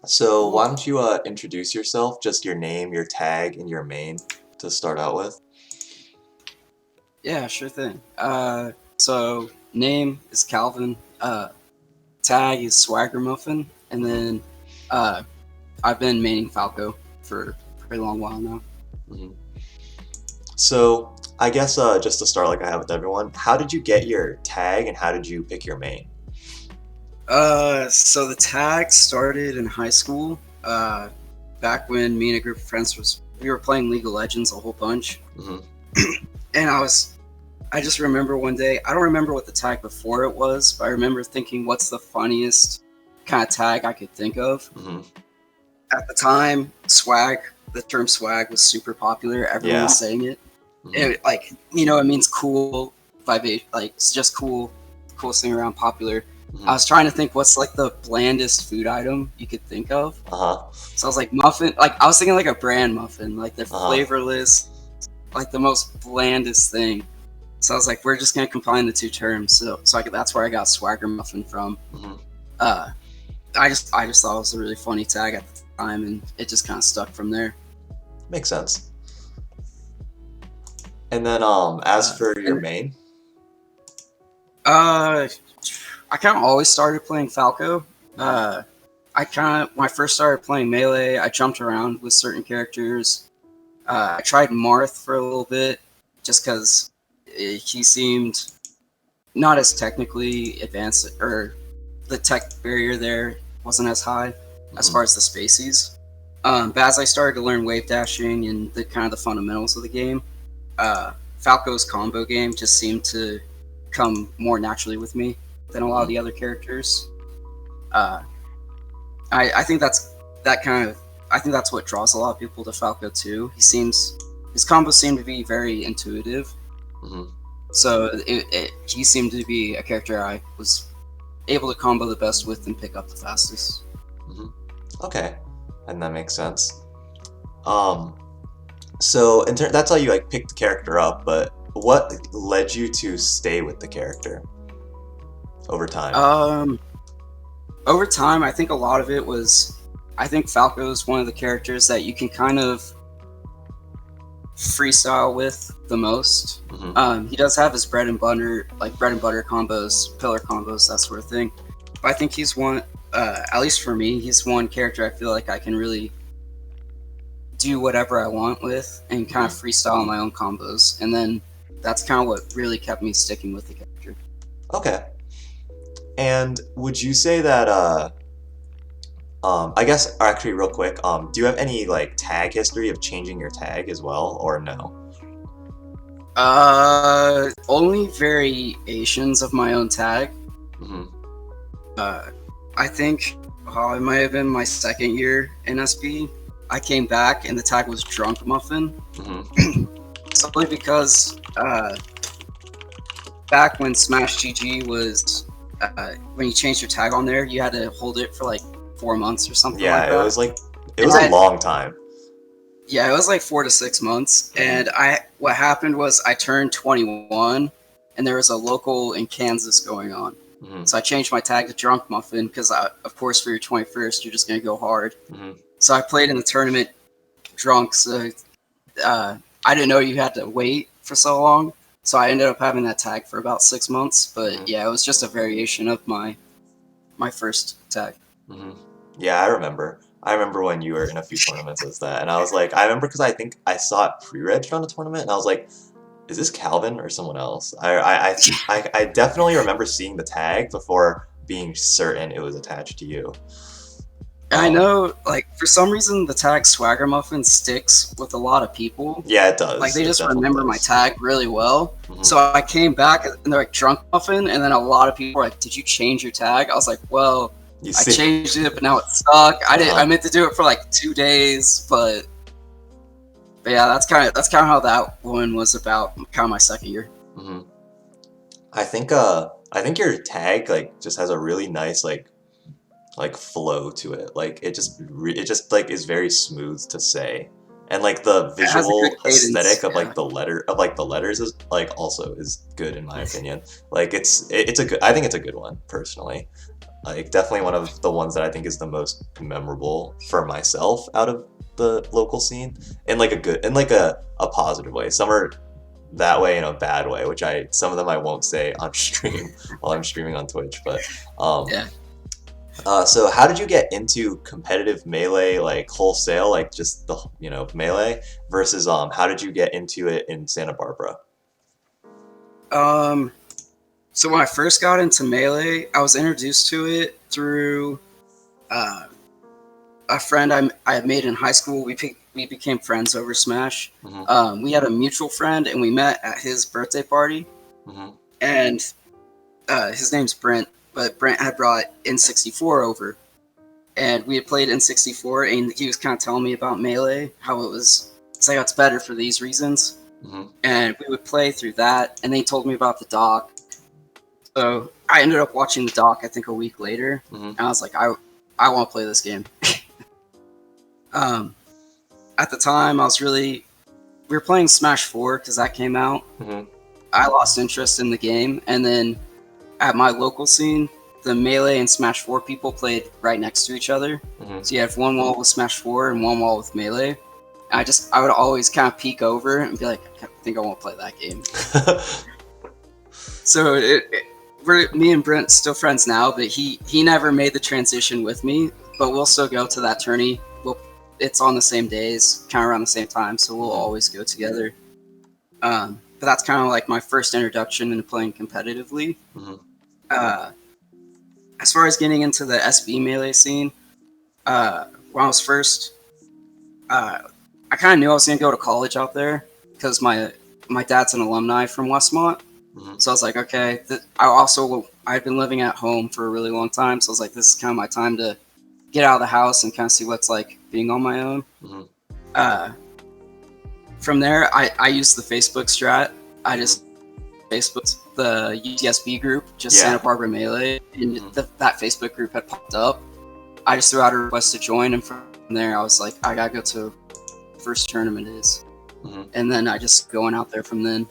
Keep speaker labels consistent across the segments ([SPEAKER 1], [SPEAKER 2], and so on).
[SPEAKER 1] So
[SPEAKER 2] Cool.
[SPEAKER 1] why don't you introduce yourself, just your name, your tag, and your main to start out with?
[SPEAKER 2] Yeah, sure thing. So name is Calvin. Tag is Swaggermuffin, and
[SPEAKER 1] hmm
[SPEAKER 2] then uh, I've been maining Falco for a pretty long while now.
[SPEAKER 1] hmm So I guess just to start, like I have with everyone, how did you get your tag and how did you pick your main?
[SPEAKER 2] So the tag started in high school. Back when me and a group of friends we were playing League of Legends a whole bunch,
[SPEAKER 1] hmm
[SPEAKER 2] and I just remember one day, I don't remember what the tag before it was, but I remember thinking, what's the funniest kind of tag I could think of?
[SPEAKER 1] hmm
[SPEAKER 2] At the time, the term swag was super popular. Everyone
[SPEAKER 1] Yeah.
[SPEAKER 2] was saying it.
[SPEAKER 1] hmm
[SPEAKER 2] It means cool, vibration, like it's just cool, coolest thing around, popular. I
[SPEAKER 1] hmm
[SPEAKER 2] was trying to think what's like the blandest food item you could think of.
[SPEAKER 1] Uh-huh.
[SPEAKER 2] So I was like muffin, like I was thinking like a bran muffin, like they're
[SPEAKER 1] Uh-huh.
[SPEAKER 2] flavorless, like the most blandest thing. So I was like, we're just gonna combine the two terms. That's where I got Swagger Muffin from.
[SPEAKER 1] hmm
[SPEAKER 2] Uh, I just thought it was a really funny tag at the time, and it just kind of stuck from there.
[SPEAKER 1] Makes sense. And then as for your
[SPEAKER 2] And
[SPEAKER 1] main,
[SPEAKER 2] uh, I kind of always started playing Falco.
[SPEAKER 1] hmm
[SPEAKER 2] When I first started playing Melee, I jumped around with certain characters. I tried Marth for a little bit, just because he seemed not as technically advanced, or the tech barrier there wasn't as high as
[SPEAKER 1] hmm
[SPEAKER 2] far as the spacies. But as I started to learn wave dashing and the kind of the fundamentals of the game, Falco's combo game just seemed to come more naturally with me than a lot of
[SPEAKER 1] hmm
[SPEAKER 2] the other characters. Uh, I think that kind of I think that's what draws a lot of people to Falco too. His combos seem to be very intuitive,
[SPEAKER 1] hmm
[SPEAKER 2] so he seemed to be a character I was able to combo the best with and pick up the fastest.
[SPEAKER 1] hmm Okay, and that makes sense. Um, so that's how you like pick the character up, but what led you to stay with the character over time?
[SPEAKER 2] Um, Over time, I think a lot of it was. I think Falco is one of the characters that you can kind of freestyle with the most.
[SPEAKER 1] hmm
[SPEAKER 2] He does have his bread and butter combos, pillar combos, that sort of thing. But I think he's one, at least for me, he's one character I feel like I can really do whatever I want with and kind of
[SPEAKER 1] hmm
[SPEAKER 2] freestyle my own combos. And then that's kind of what really kept me sticking with the character.
[SPEAKER 1] Okay. And would you say that I guess actually real quick, do you have any like tag history of changing your tag as well or no?
[SPEAKER 2] Only variations of my own tag.
[SPEAKER 1] hmm
[SPEAKER 2] Uh, I think it might have been my second year in SB. I came back and the tag was Drunk Muffin,
[SPEAKER 1] hmm
[SPEAKER 2] simply because back when Smash GG was, when you changed your tag on there, you had to hold it for like 4 months or something like
[SPEAKER 1] Yeah,
[SPEAKER 2] that.
[SPEAKER 1] it
[SPEAKER 2] And
[SPEAKER 1] was a long time.
[SPEAKER 2] yeah, it was like 4 to 6 months.
[SPEAKER 1] hmm
[SPEAKER 2] What happened was I turned 21, and there was a local in Kansas going on.
[SPEAKER 1] hmm
[SPEAKER 2] So I changed my tag to Drunk Muffin because, of course, for your 21st, you're just gonna go hard.
[SPEAKER 1] hmm
[SPEAKER 2] So I played in the tournament drunk. So I didn't know you had to wait for so long. So I ended up having that tag for about 6 months. But
[SPEAKER 1] hmm
[SPEAKER 2] yeah, it was just a variation of my first tag.
[SPEAKER 1] hmm Yeah, I remember. I remember when you were in a few tournaments as that, and I was like, I remember because I think I saw it pre-reg on a tournament, and I was like, is this Calvin or someone else? I definitely remember seeing the tag before being certain it was attached to you.
[SPEAKER 2] I
[SPEAKER 1] Um,
[SPEAKER 2] know, like for some reason, the tag Swagger Muffin sticks with a lot of people.
[SPEAKER 1] yeah, it
[SPEAKER 2] Like
[SPEAKER 1] does.
[SPEAKER 2] they
[SPEAKER 1] It
[SPEAKER 2] just
[SPEAKER 1] definitely
[SPEAKER 2] remember my
[SPEAKER 1] does.
[SPEAKER 2] tag really well.
[SPEAKER 1] hmm
[SPEAKER 2] So I came back and they're like Drunk Muffin, and then a lot of people were like, "Did you change your tag?" I was like, "Well,
[SPEAKER 1] You
[SPEAKER 2] I
[SPEAKER 1] see,
[SPEAKER 2] changed it, but now it stuck. I did. I
[SPEAKER 1] uh-huh.
[SPEAKER 2] meant to do it for like 2 days, but yeah, that's kind of how that one was about. Kind of my second year.
[SPEAKER 1] hmm I think your tag like just has a really nice like flow to it. Like it just like is very smooth to say. And like the
[SPEAKER 2] It has a good
[SPEAKER 1] visual
[SPEAKER 2] cadence.
[SPEAKER 1] aesthetic of
[SPEAKER 2] Yeah,
[SPEAKER 1] like the letters is like also is good in my opinion. Like it's a good I think it's a good one personally. Like definitely one of the ones that I think is the most memorable for myself out of the local scene, in like a good, in like a positive way. Some are that way in a bad way, which some of them I won't say on stream while I'm streaming on Twitch. But um,
[SPEAKER 2] Yeah.
[SPEAKER 1] so how did you get into competitive melee, like wholesale, like just the melee, versus how did you get into it in Santa Barbara?
[SPEAKER 2] Um, so when I first got into Melee, I was introduced to it through uh, a friend I had made in high school. We became friends over Smash.
[SPEAKER 1] Hmm.
[SPEAKER 2] We had a mutual friend, and we met at his birthday party.
[SPEAKER 1] Hmm.
[SPEAKER 2] And his name's Brent, but Brent had brought N64 over, and we had played N64, and he was kind of telling me about Melee, how it was. It's like it's better for these reasons,
[SPEAKER 1] Hmm.
[SPEAKER 2] and we would play through that. And then he told me about the doc. So I ended up watching the doc, I think, a week later,
[SPEAKER 1] Hmm.
[SPEAKER 2] and I was like, I want to play this game. um, at the time, we were playing Smash 4 because that came out.
[SPEAKER 1] Hmm.
[SPEAKER 2] I lost interest in the game, and then at my local scene, the Melee and Smash 4 people played right next to each other.
[SPEAKER 1] Hmm.
[SPEAKER 2] So you have one wall with Smash 4 and one wall with Melee. I would always kind of peek over and be like, I think I won't play that game. So me and Brent still friends now, but he never made the transition with me. But we'll still go to that tourney. It's on the same days, kind of around the same time, so we'll always go together. But that's kind of like my first introduction into playing competitively.
[SPEAKER 1] Hmm.
[SPEAKER 2] As far as getting into the SB Melee scene, when I was first, I kind of knew I was going to go to college out there because my dad's an alumni from Westmont.
[SPEAKER 1] Hmm.
[SPEAKER 2] So I was like, okay. I've been living at home for a really long time, so I was like, this is kind of my time to get out of the house and kind of see what it's like being on my own.
[SPEAKER 1] Hmm.
[SPEAKER 2] Uh, from there, I used the Facebook strat. I just Facebooked the UTSB group, just
[SPEAKER 1] Yeah.
[SPEAKER 2] Santa Barbara Melee, and that Facebook group had popped up. I just threw out a request to join, and from there, I was like, I gotta go to first tournament is,
[SPEAKER 1] Hmm.
[SPEAKER 2] and then I just going out there from then.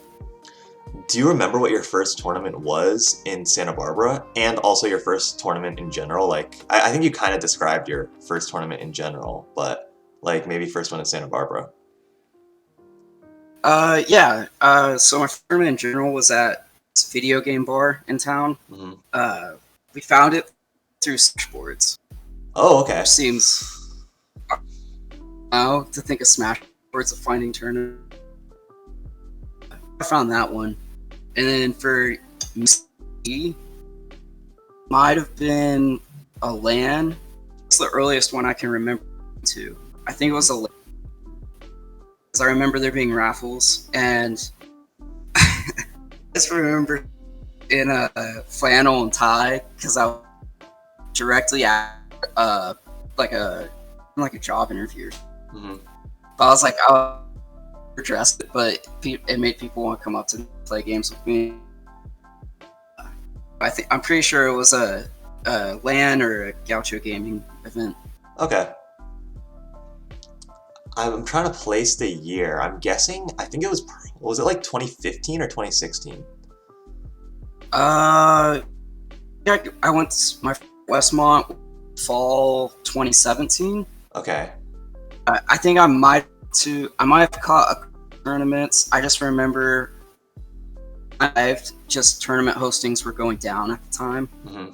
[SPEAKER 1] Do you remember what your first tournament was in Santa Barbara, and also your first tournament in general? Like, I think you kind of described your first tournament in general, but like maybe first one in Santa Barbara.
[SPEAKER 2] Yeah. So my first tournament in general was at this video game bar in town.
[SPEAKER 1] Hmm.
[SPEAKER 2] We found it through Smashboards,
[SPEAKER 1] Oh, okay.
[SPEAKER 2] which seems now to think of Smashboards of finding tournament. I found that one, and then for me, might have been a LAN. It's the earliest one I can remember. To I think it was a LAN. Because I remember there being raffles, and I just remember in a flannel and tie because I was directly at like a job interview.
[SPEAKER 1] Hmm.
[SPEAKER 2] But I was like, I dressed it, but it made people want to come up to play games with me. I'm pretty sure it was a LAN or a Gaucho gaming event.
[SPEAKER 1] Okay. I'm trying to place the year. I'm guessing. I think it was it like 2015 or 2016?
[SPEAKER 2] Yeah, I went to my Westmont fall 2017.
[SPEAKER 1] Okay.
[SPEAKER 2] I think I might have caught a tournaments. I just remember just tournament hostings were going down at the time.
[SPEAKER 1] Hmm.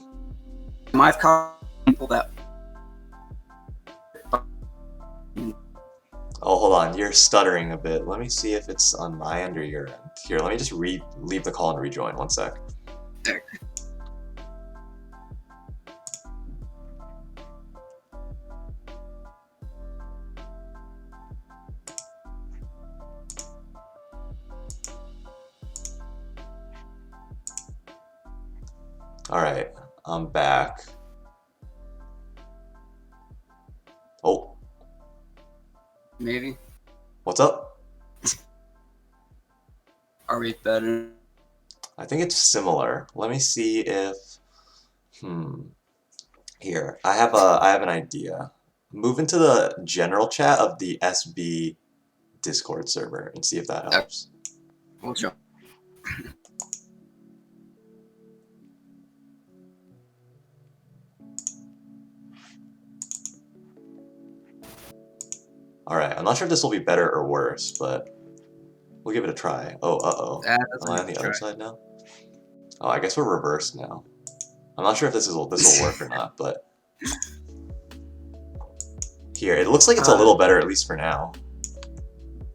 [SPEAKER 2] I might have caught people that.
[SPEAKER 1] Oh, hold on. You're stuttering a bit. Let me see if it's on my end or your end. Here, let me just leave the call and rejoin. One sec. All right, I'm back. Oh,
[SPEAKER 2] Maybe.
[SPEAKER 1] what's up?
[SPEAKER 2] Are we better?
[SPEAKER 1] I think it's similar. Let me see if here. I have an idea. Move into the general chat of the SB Discord server and see if that helps.
[SPEAKER 2] We'll jump.
[SPEAKER 1] Alright, I'm not sure if this will be better or worse, but we'll give it a try. Oh, uh-oh.
[SPEAKER 2] That
[SPEAKER 1] Am I
[SPEAKER 2] doesn't
[SPEAKER 1] on the
[SPEAKER 2] try.
[SPEAKER 1] other side now? Oh, I guess we're reversed now. I'm not sure if this will work or not, but here, it looks like it's a little better, at least for now.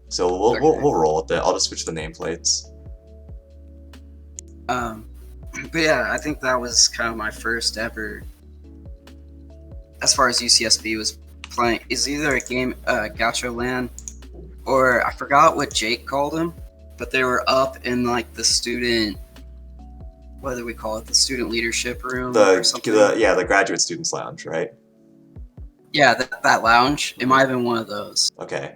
[SPEAKER 1] So we'll roll with it. I'll just switch the nameplates.
[SPEAKER 2] But yeah, I think that was kind of my first ever, as far as UCSB was playing, is either a game, Gacha Land, or I forgot what Jake called him, but they were up in like the student, what do we call it, the student leadership room or something?
[SPEAKER 1] The graduate students lounge, right?
[SPEAKER 2] Yeah, that lounge. It might have been one of those.
[SPEAKER 1] Okay.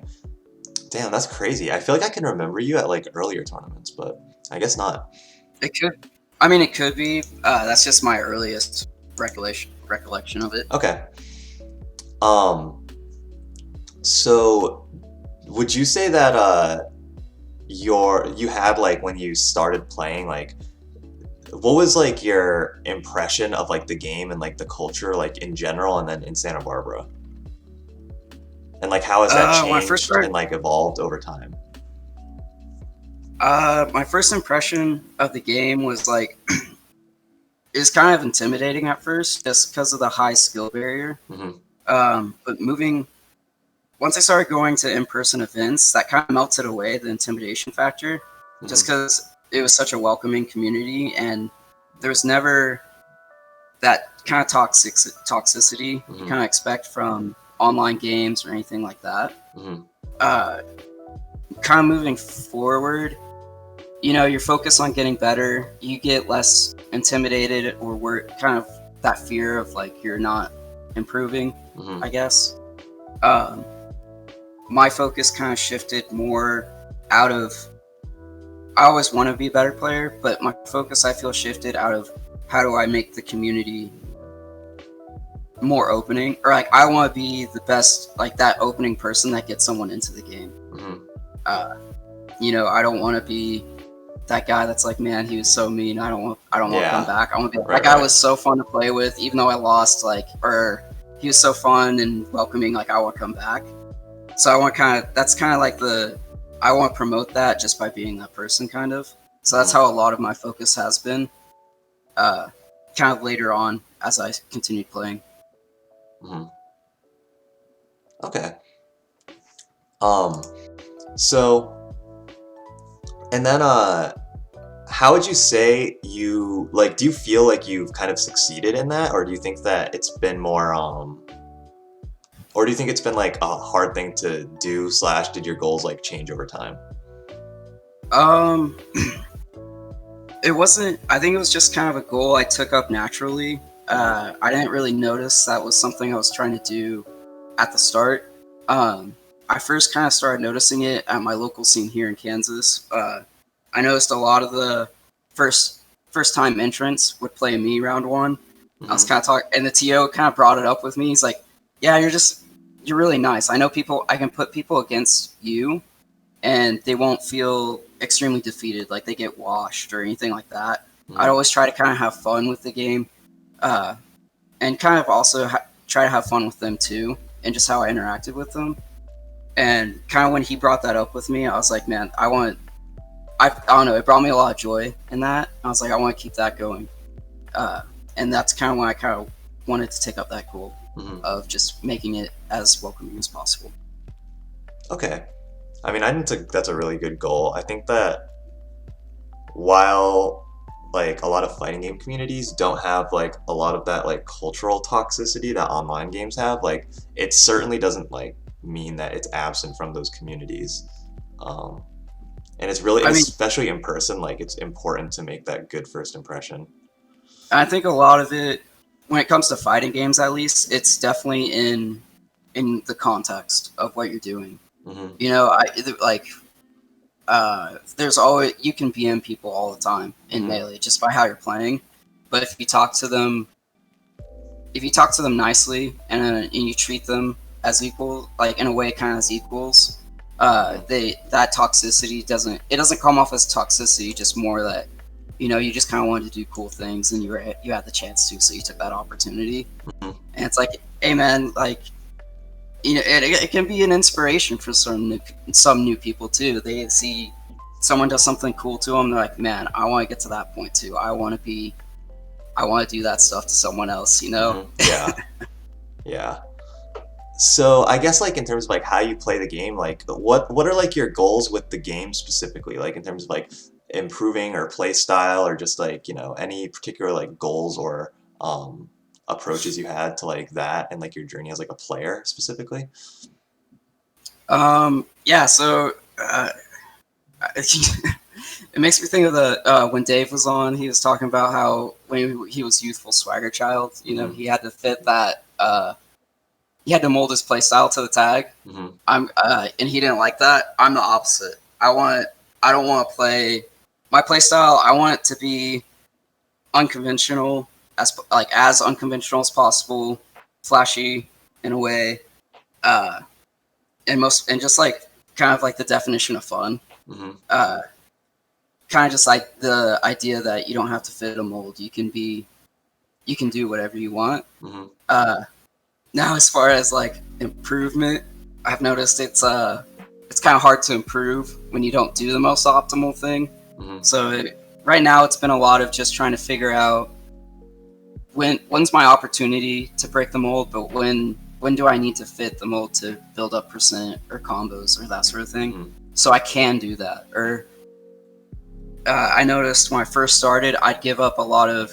[SPEAKER 1] Damn, that's crazy. I feel like I can remember you at like earlier tournaments, but I guess not.
[SPEAKER 2] It could. I mean, it could be. That's just my earliest recollection of it.
[SPEAKER 1] Okay. So would you say that you had like when you started playing, like what was like your impression of like the game and like the culture like in general and then in Santa Barbara? And like how has that changed and like evolved over time?
[SPEAKER 2] My first impression of the game was like it was kind of intimidating at first just because of the high skill barrier. But once I started going to in-person events, that kind of melted away the intimidation factor, just because it was such a welcoming community and there was never that kind of toxicity you kind of expect from online games or anything like that. Kind of moving forward, you're focused on getting better. You get less intimidated or kind of that fear of like you're not improving, I guess. My focus kind of shifted more out of, I always want to be a better player, but my focus I feel shifted out of how do I make the community more opening, or like I want to be the best, like that opening person that gets someone into the game. I don't want to be that guy that's like, man, he was so mean, I don't want to come back. I want to be like, that guy was so fun to play with, even though I lost, like, or he was so fun and welcoming, like I want to come back. So I want that's kind of like I want to promote that just by being that person, kind of. So that's how a lot of my focus has been, kind of later on as I continued playing.
[SPEAKER 1] Okay. So, and then, how would you say do you feel like you've kind of succeeded in that, or do you think that it's been more, or do you think it's been like a hard thing to do / did your goals like change over time?
[SPEAKER 2] It wasn't, I think it was just kind of a goal I took up naturally. I didn't really notice that was something I was trying to do at the start. I first kind of started noticing it at my local scene here in Kansas. I noticed a lot of the first time entrants would play me round one. I was kind of talking, and the TO kind of brought it up with me. He's like, yeah, you're really nice. I know I can put people against you and they won't feel extremely defeated, like they get washed or anything like that. I'd always try to kind of have fun with the game, and kind of also try to have fun with them too, and just how I interacted with them. And kind of when he brought that up with me, I was like, man, I don't know, it brought me a lot of joy in that. I was like, I want to keep that going. And that's kind of when I kind of wanted to take up that goal of just making it as welcoming as possible.
[SPEAKER 1] Okay. I mean, I think that's a really good goal. I think that while like a lot of fighting game communities don't have like a lot of that like cultural toxicity that online games have, like it certainly doesn't like mean that it's absent from those communities. And it's really, especially in person, like it's important to make that good first impression.
[SPEAKER 2] I think a lot of it, when it comes to fighting games at least, it's definitely in the context of what you're doing. There's always, you can BM people all the time in Melee just by how you're playing, but if you talk to them nicely and you treat them as equal, like in a way kind of as equals, that toxicity doesn't come off as toxicity, just more that you just kind of wanted to do cool things and you had the chance to, so you took that opportunity. And it's like, hey man, like it can be an inspiration for some new people too. They see someone does something cool to them, they're like, man, I want to get to that point too. I want to do that stuff to someone else, you know?
[SPEAKER 1] Yeah, yeah. So I guess like in terms of like how you play the game, like what are like your goals with the game specifically? Like in terms of like improving or play style or just like, any particular like goals or approaches you had to like that and like your journey as like a player specifically?
[SPEAKER 2] Yeah, so it makes me think of the when Dave was on, he was talking about how when he was youthful swagger child,
[SPEAKER 1] Hmm.
[SPEAKER 2] he had to fit that he had to mold his play style to the tag.
[SPEAKER 1] Hmm.
[SPEAKER 2] And he didn't like that. I'm the opposite. I don't want to play my play style. I want it to be unconventional, as unconventional as possible, flashy in a way, uh, and just like kind of like the definition of fun.
[SPEAKER 1] Hmm.
[SPEAKER 2] Uh, Kind of just like the idea that you don't have to fit a mold. You can do whatever you want.
[SPEAKER 1] Hmm.
[SPEAKER 2] Uh, Now, as far as like improvement, I've noticed it's kind of hard to improve when you don't do the most optimal thing.
[SPEAKER 1] Hmm.
[SPEAKER 2] So right now, it's been a lot of just trying to figure out when's my opportunity to break the mold, but when do I need to fit the mold to build up percent or combos or that sort of thing,
[SPEAKER 1] Hmm.
[SPEAKER 2] so I can do that. Or I noticed when I first started, I'd give up a lot of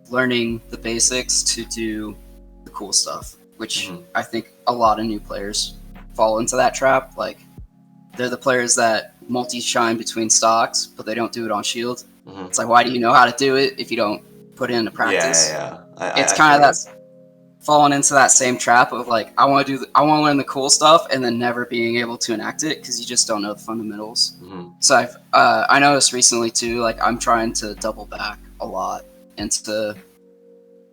[SPEAKER 2] learning the basics to do the cool stuff, which
[SPEAKER 1] Hmm.
[SPEAKER 2] I think a lot of new players fall into that trap. Like, they're the players that multi-shine between stocks, but they don't do it on shield.
[SPEAKER 1] Hmm.
[SPEAKER 2] It's like, why do you know how to do it if you don't put it into
[SPEAKER 1] Yeah, yeah,
[SPEAKER 2] practice?
[SPEAKER 1] yeah.
[SPEAKER 2] It's
[SPEAKER 1] I
[SPEAKER 2] kind
[SPEAKER 1] feel
[SPEAKER 2] of
[SPEAKER 1] you.
[SPEAKER 2] that falling into that same trap of like, I want to learn the cool stuff and then never being able to enact it because you just don't know the fundamentals.
[SPEAKER 1] Hmm.
[SPEAKER 2] So I noticed recently too, like I'm trying to double back a lot into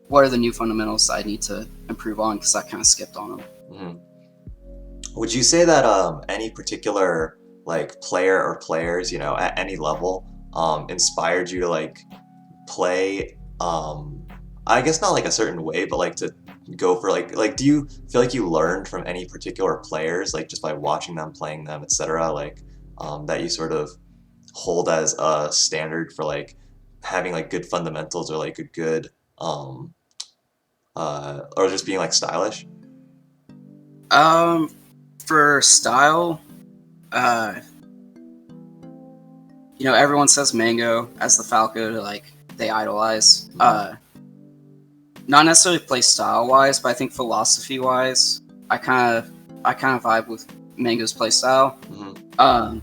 [SPEAKER 2] what are the new fundamentals I need to improve on because I kind of skipped on them.
[SPEAKER 1] Hmm. Would you say that any particular like player or players, at any level, inspired you to like play I guess not like a certain way, but like to go for like do you feel like you learned from any particular players like just by watching them, playing them, etc. like that you sort of hold as a standard for like having like good fundamentals or like a good or just being like stylish?
[SPEAKER 2] Um, for style, uh, everyone says Mango as the Falco to like they idolize.
[SPEAKER 1] Hmm.
[SPEAKER 2] Not necessarily play style wise, but I think philosophy wise, I kind of vibe with Mango's play style.
[SPEAKER 1] Hmm.
[SPEAKER 2] Um,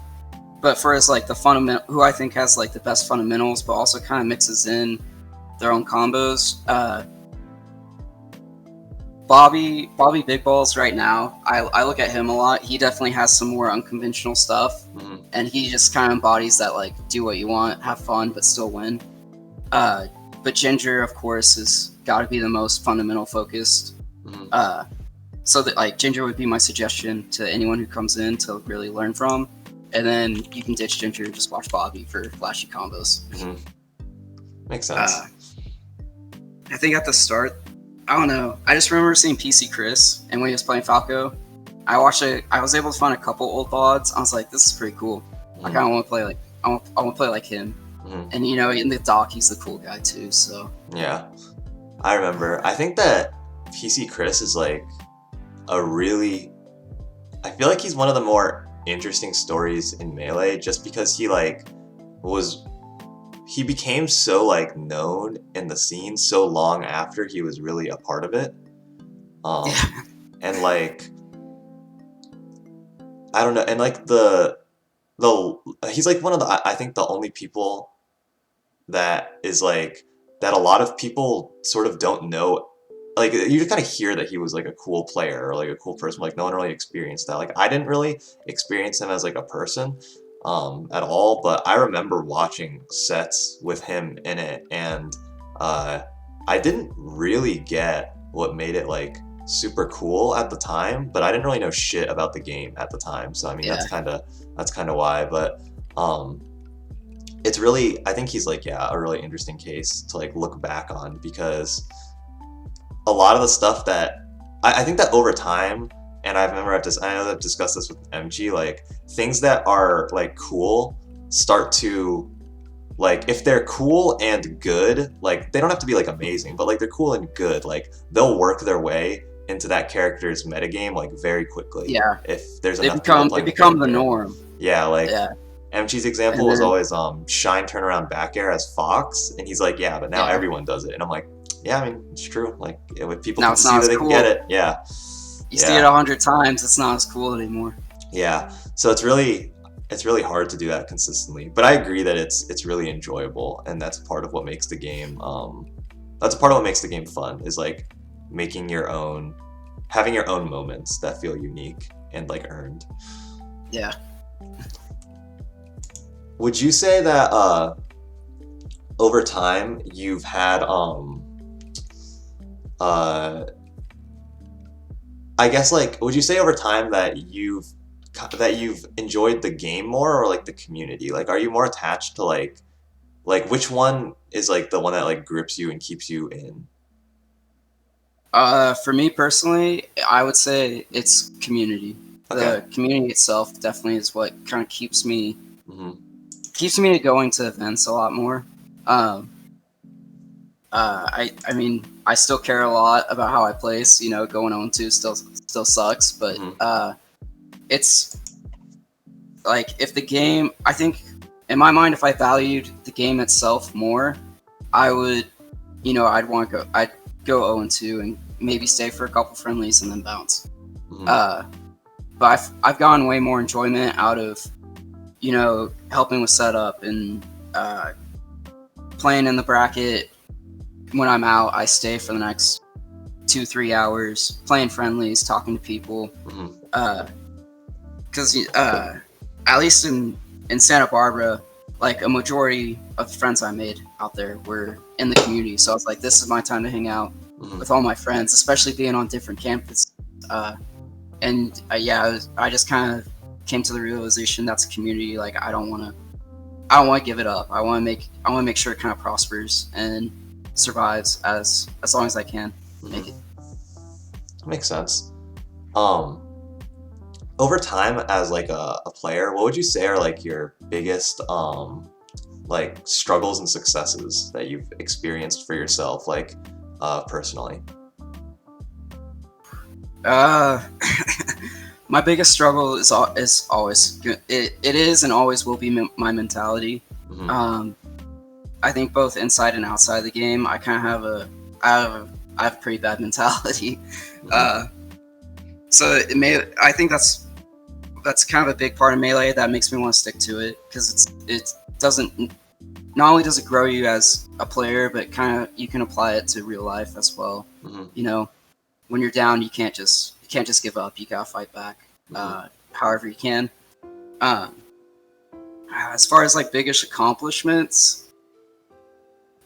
[SPEAKER 2] but for as like the fundamental, who I think has like the best fundamentals, but also kind of mixes in their own combos. Bobby Big Balls right now. I look at him a lot. He definitely has some more unconventional stuff,
[SPEAKER 1] Hmm.
[SPEAKER 2] and he just kind of embodies that like do what you want, have fun, but still win. Uh, but Ginger, of course, has got to be the most fundamental focused.
[SPEAKER 1] Hmm.
[SPEAKER 2] Uh, so that like Ginger would be my suggestion to anyone who comes in to really learn from, and then you can ditch Ginger and just watch Bobby for flashy combos.
[SPEAKER 1] Hmm. Makes
[SPEAKER 2] Uh,
[SPEAKER 1] sense.
[SPEAKER 2] I think at the start, I don't know. I just remember seeing PC Chris, and when he was playing Falco, I watched it. I was able to find a couple old VODs. I was like, this is pretty cool. I
[SPEAKER 1] Hmm.
[SPEAKER 2] kind of want to play like I want to play like him.
[SPEAKER 1] Hmm.
[SPEAKER 2] And in the doc, he's the cool guy too. So
[SPEAKER 1] Yeah, I remember. I think that PC Chris is like a really I feel like he's one of the more interesting stories in Melee just because was he became so like known in the scene so long after he was really a part of it. Um
[SPEAKER 2] yeah,
[SPEAKER 1] and like I don't know, and like the he's like one of the I think the only people that is like that a lot of people sort of don't know. Like you just kind of hear that he was like a cool player or like a cool person. Like no one really experienced that. Like I didn't really experience him as like a person at all, but I remember watching sets with him in it, and uh, I didn't really get what made it like super cool at the time. But I didn't really know shit about the game at the time, so I mean
[SPEAKER 2] yeah,
[SPEAKER 1] that's kind of why. But um, it's really I think he's like yeah a really interesting case to like look back on because a lot of the stuff that I think that over time and I remember I know I've discussed this with MG, like things that are like cool start to like if they're cool and good, like they don't have to be like amazing, but like they're cool and good, like they'll work their way into that character's metagame like very quickly.
[SPEAKER 2] Yeah,
[SPEAKER 1] If there's
[SPEAKER 2] they
[SPEAKER 1] enough people
[SPEAKER 2] become they
[SPEAKER 1] playing the
[SPEAKER 2] become the
[SPEAKER 1] character.
[SPEAKER 2] norm.
[SPEAKER 1] Yeah, like
[SPEAKER 2] Yeah,
[SPEAKER 1] MG's example
[SPEAKER 2] and
[SPEAKER 1] was
[SPEAKER 2] then
[SPEAKER 1] always Shine turnaround back air as Fox, and he's like, yeah, but now
[SPEAKER 2] yeah,
[SPEAKER 1] everyone does it, and I'm like, yeah, I mean, it's true. Like, if people
[SPEAKER 2] now
[SPEAKER 1] can
[SPEAKER 2] it's
[SPEAKER 1] see
[SPEAKER 2] not
[SPEAKER 1] that
[SPEAKER 2] as
[SPEAKER 1] they can get
[SPEAKER 2] cool.
[SPEAKER 1] it, yeah,
[SPEAKER 2] You see it
[SPEAKER 1] yeah,
[SPEAKER 2] 100 times, it's not as cool anymore.
[SPEAKER 1] yeah. So it's really hard to do that consistently. But I agree that it's really enjoyable, and that's part of what makes the game. That's part of what makes the game fun is like making your own, having your own moments that feel unique and like earned.
[SPEAKER 2] Yeah.
[SPEAKER 1] Would you say that over time you've had uh I guess like would you say over time that you've enjoyed the game more or like the community? Like are you more attached to like which one is like the one that like grips you and keeps you in?
[SPEAKER 2] For me personally, I would say it's community.
[SPEAKER 1] Okay.
[SPEAKER 2] The community itself definitely is what kind of
[SPEAKER 1] Hmm.
[SPEAKER 2] keeps me going to events a lot more. Um, I mean, I still care a lot about how I place. You know, going on to still sucks, but
[SPEAKER 1] Hmm.
[SPEAKER 2] it's like if the game. I think in my mind, if I valued the game itself more, I would, I'd go 0-2 and maybe stay for a couple friendlies and then bounce.
[SPEAKER 1] Hmm.
[SPEAKER 2] But I've gotten way more enjoyment out of, helping with setup and playing in the bracket. When I'm out, I stay for the next 2-3 hours playing friendlies, talking to people.
[SPEAKER 1] Hmm.
[SPEAKER 2] Because at least in Santa Barbara, like a majority of the friends I made out there were in the community. So I was like, this is my time to hang out
[SPEAKER 1] Hmm.
[SPEAKER 2] with all my friends, especially being on different campuses. I just kind of came to the realization that's a community. Like I don't want to give it up. I want to make sure it kind of prospers and survives as long as I can make it.
[SPEAKER 1] That makes sense. Um, Over time as like a player, what would you say are like your biggest like struggles and successes that you've experienced for yourself, like personally?
[SPEAKER 2] Uh, my biggest struggle is always it is and always will be my mentality.
[SPEAKER 1] Hmm.
[SPEAKER 2] I think both inside and outside the game, I kind of I have a pretty bad mentality.
[SPEAKER 1] Hmm.
[SPEAKER 2] So I think that's kind of a big part of Melee that makes me want to stick to it because it doesn't not only does it grow you as a player, but kind of you can apply it to real life as well.
[SPEAKER 1] Hmm.
[SPEAKER 2] You know, when you're down, you can't just give up. You gotta fight back,
[SPEAKER 1] Hmm.
[SPEAKER 2] however you can. Um, as far as like biggest accomplishments,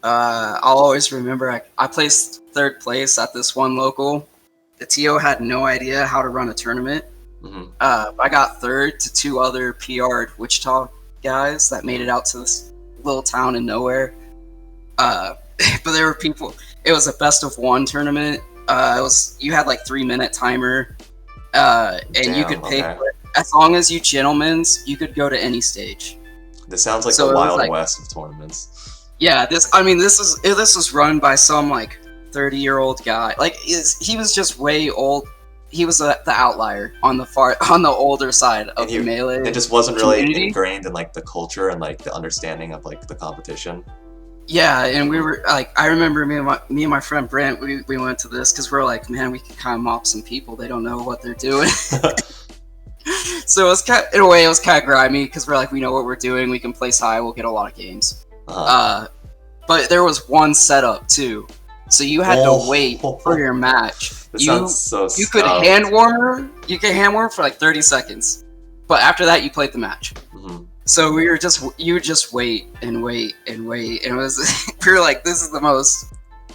[SPEAKER 2] I'll always remember I placed third place at this one local. The TO had no idea how to run a tournament.
[SPEAKER 1] Hmm.
[SPEAKER 2] I got third to two other PR'd Wichita guys that made it out to this little town in nowhere. But there were people. It was a best of one tournament. You had like 3-minute timer, and you
[SPEAKER 1] Damn,
[SPEAKER 2] could pick
[SPEAKER 1] okay.
[SPEAKER 2] as long as you gentlemen's, you could go to any stage.
[SPEAKER 1] This sounds like the
[SPEAKER 2] So it was
[SPEAKER 1] Wild
[SPEAKER 2] like,
[SPEAKER 1] West of tournaments.
[SPEAKER 2] yeah, this was run by some like 30-year-old guy. Like he was just way old. He was the outlier on the older side
[SPEAKER 1] And
[SPEAKER 2] of the Melee
[SPEAKER 1] it just wasn't really
[SPEAKER 2] community.
[SPEAKER 1] ingrained in like the culture and like the understanding of like the competition.
[SPEAKER 2] Yeah, and we were like, I remember me and my friend Brent, we went to this because we're like, man, we can kind of mop some people. They don't know what they're doing. So it was in a way, it was kind of grimy because we're like, we know what we're doing. We can place high. We'll get a lot of games.
[SPEAKER 1] Uh,
[SPEAKER 2] But there was one setup too, so you had to wait for your match.
[SPEAKER 1] this sounds so
[SPEAKER 2] You could
[SPEAKER 1] stuffed.
[SPEAKER 2] hand warm. You could hand warm for like 30 seconds, but after that, you played the match.
[SPEAKER 1] Mhm.
[SPEAKER 2] So you would just wait and wait and wait, and it was we were like, this is the most,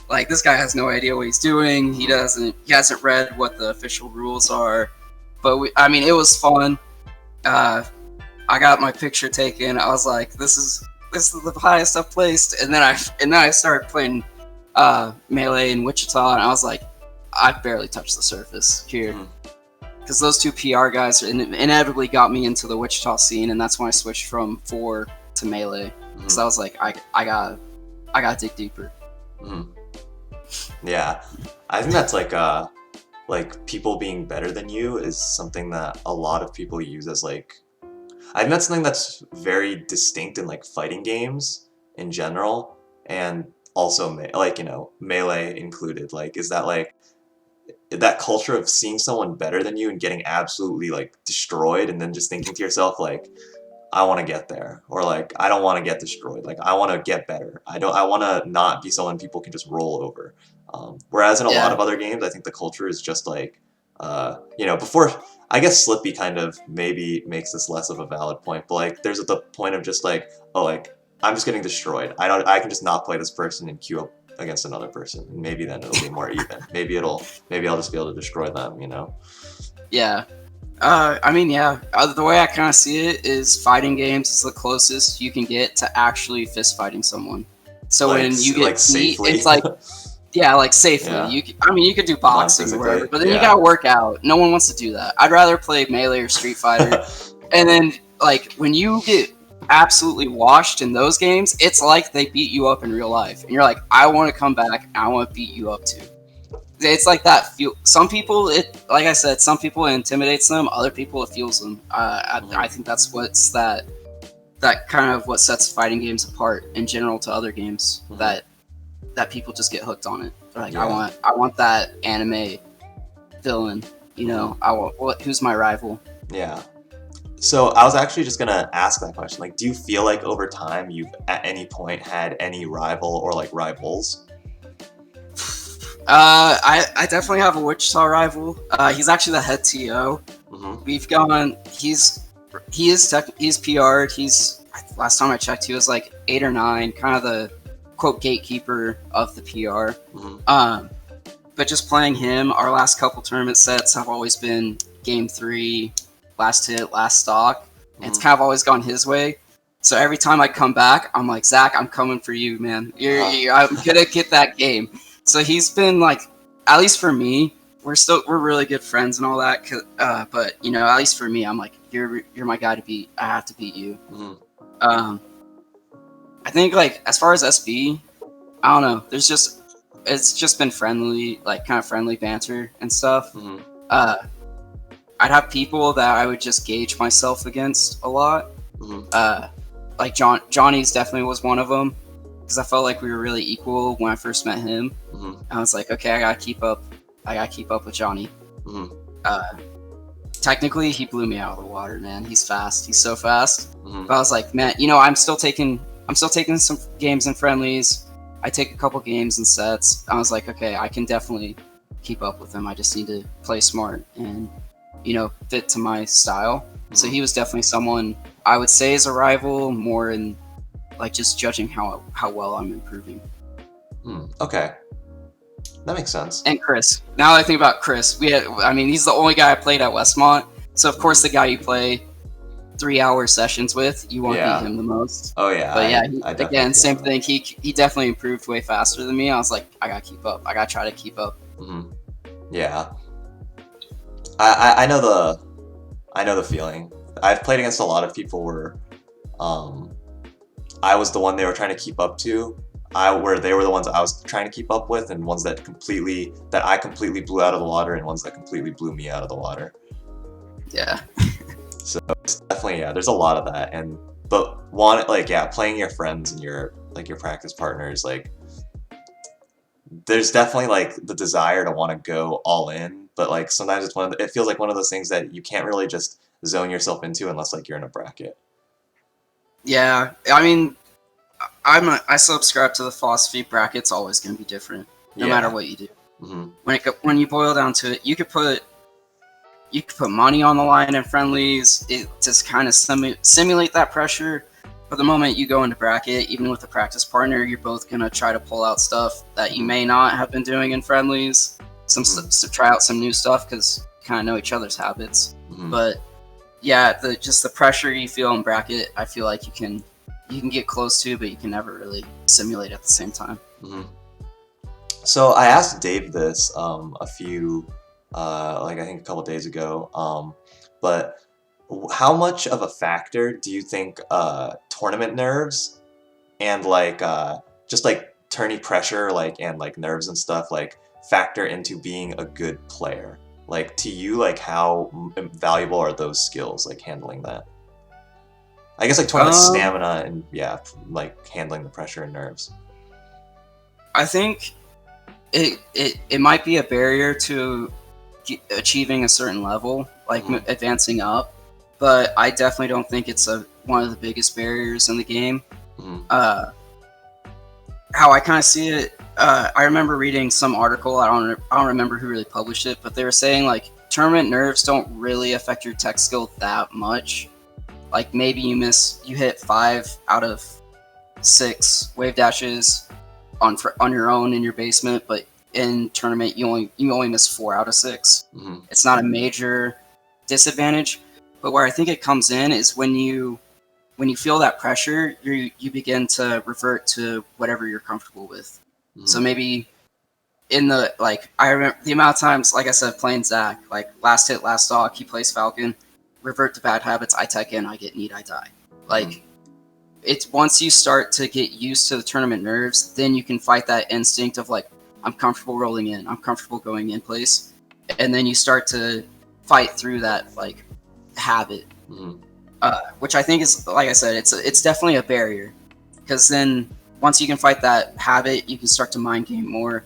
[SPEAKER 2] like, this guy has no idea what he's doing. He hasn't read what the official rules are, but it was fun. I got my picture taken. I was like, this is the highest I've placed, and then I started playing Melee in Wichita, and I was like, I barely touched the surface here.
[SPEAKER 1] Mhm.
[SPEAKER 2] because those two PR guys inevitably got me into the Wichita scene, and that's when I switched from 4 to Melee. Because I was like, I gotta dig deeper.
[SPEAKER 1] Yeah, I think that's like people being better than you is something that a lot of people use as like, I think that's something that's very distinct in like fighting games in general, and also like, you know, Melee included. Like, is that like that culture of seeing someone better than you and getting absolutely like destroyed, and then just thinking to yourself like, I want to get there, or like I don't want to get destroyed. Like I want to get better. I want to not be someone people can just roll over. Whereas in a lot
[SPEAKER 2] Yeah.
[SPEAKER 1] of other games, I think the culture is just like, you know, before, I guess Slippy kind of maybe makes this less of a valid point, but like there's the point of just like, oh, like I'm just getting destroyed. I can just not play this person and queue up against another person, and maybe then it'll be more even. Maybe I'll just be able to destroy them, you know?
[SPEAKER 2] Yeah. I mean, yeah. The way I kind of see it is fighting games is the closest you can get to actually fist fighting someone. So
[SPEAKER 1] Like,
[SPEAKER 2] when you get
[SPEAKER 1] like
[SPEAKER 2] beat,
[SPEAKER 1] safely.
[SPEAKER 2] it's like, yeah, like safely.
[SPEAKER 1] Yeah.
[SPEAKER 2] You could do boxing or whatever,
[SPEAKER 1] Non-physically,
[SPEAKER 2] but then
[SPEAKER 1] yeah.
[SPEAKER 2] you gotta work out. No one wants to do that. I'd rather play Melee or Street Fighter. And then, like, when you get absolutely washed in those games, it's like they beat you up in real life, and you're like, I want to come back. And I want to beat you up too. It's like that. Some people, like I said, some people it intimidates them. Other people, it fuels them. I think that's what's that kind of what sets fighting games apart in general to other games. That people just get hooked on it. They're like,
[SPEAKER 1] Yeah.
[SPEAKER 2] I want that anime villain. You know, who's my rival?
[SPEAKER 1] Yeah. So I was actually just gonna ask that question. Like, do you feel like over time you've at any point had any rival or like rivals?
[SPEAKER 2] I definitely have a Wichita rival. He's actually the head TO. We've gone. He's PR'd. Last time I checked, he was like 8 or 9, kind of the quote gatekeeper of the PR. But just playing him, our last couple tournament sets have always been game 3, last hit, last stock. And it's kind of always gone his way. So every time I come back, I'm like, Zach, I'm coming for you, man. I'm gonna get that game. So he's been like, at least for me, we're really good friends and all that. But you know, at least for me, I'm like, you're my guy to beat. I have to beat you. I think like as far as SB, I don't know. It's just been friendly, like kind of friendly banter and stuff. I'd have people that I would just gauge myself against a lot. Like Johnny's definitely was one of them, because I felt like we were really equal when I first met him. I was like, okay, I gotta keep up with Johnny. Technically, he blew me out of the water, man. He's fast. He's so fast. But I was like, man, you know, I'm still taking some games in friendlies. I take a couple games and sets. I was like, okay, I can definitely keep up with him. I just need to play smart and, you know, fit to my style. So he was definitely someone I would say is a rival, more in like just judging how well I'm improving.
[SPEAKER 1] Okay, that makes sense.
[SPEAKER 2] And Chris. Now that I think about Chris, he's the only guy I played at Westmont. So of course the guy you play 3-hour sessions with, you want to beat him the most.
[SPEAKER 1] Oh yeah.
[SPEAKER 2] But yeah, again, same thing. He definitely improved way faster than me. I was like, I gotta keep up. I gotta try to keep up.
[SPEAKER 1] Yeah. I know the feeling. I've played against a lot of people where I was the one they were trying to keep up to. Where they were the ones I was trying to keep up with, and ones that I completely blew out of the water, and ones that completely blew me out of the water.
[SPEAKER 2] Yeah.
[SPEAKER 1] So it's definitely, there's a lot of that, but playing your friends and your practice partners, like there's definitely like the desire to want to go all in, but like sometimes it feels like one of those things that you can't really just zone yourself into unless like you're in a bracket.
[SPEAKER 2] Yeah, I mean, I subscribe to the philosophy bracket's always going to be different, no matter what you do. When you boil down to it, you could put money on the line in friendlies. It just kind of simulate that pressure. But the moment you go into bracket, even with a practice partner, you're both gonna try to pull out stuff that you may not have been doing in friendlies. To try out some new stuff, because you kind of know each other's habits. But yeah, the pressure you feel in bracket, I feel like you can get close to, but you can never really simulate at the same time.
[SPEAKER 1] So I asked Dave this a few like I think a couple days ago. But how much of a factor do you think tournament nerves and like just like tourney pressure like and like nerves and stuff like factor into being a good player? Like to you, like how valuable are those skills, like handling that? I guess like tournament
[SPEAKER 2] Um,
[SPEAKER 1] stamina and yeah, like handling the pressure and nerves.
[SPEAKER 2] I think it might be a barrier to achieving a certain level, like
[SPEAKER 1] Hmm.
[SPEAKER 2] advancing up. But I definitely don't think it's one of the biggest barriers in the game.
[SPEAKER 1] Hmm.
[SPEAKER 2] Uh, how I kind of see it, I remember reading some article. I don't remember who really published it, but they were saying like tournament nerves don't really affect your tech skill that much. Like maybe you hit 5 out of 6 wave dashes on your own in your basement, but in tournament you only miss 4 out of 6.
[SPEAKER 1] Hmm.
[SPEAKER 2] It's not a major disadvantage, but where I think it comes in is when you feel that pressure, you begin to revert to whatever you're comfortable with. So
[SPEAKER 1] Hmm.
[SPEAKER 2] maybe in the like I remember the amount of times, like I said, playing Zach, like last hit, last stock, he plays Falcon, revert to bad habits, I tech in, I get need, I die.
[SPEAKER 1] Hmm.
[SPEAKER 2] Like it's once you start to get used to the tournament nerves, then you can fight that instinct of like, I'm comfortable rolling in, I'm comfortable going in place. And then you start to fight through that like habit.
[SPEAKER 1] Hmm.
[SPEAKER 2] Which I think is, like I said, it's definitely a barrier because then once you can fight that habit, you can start to mind game more,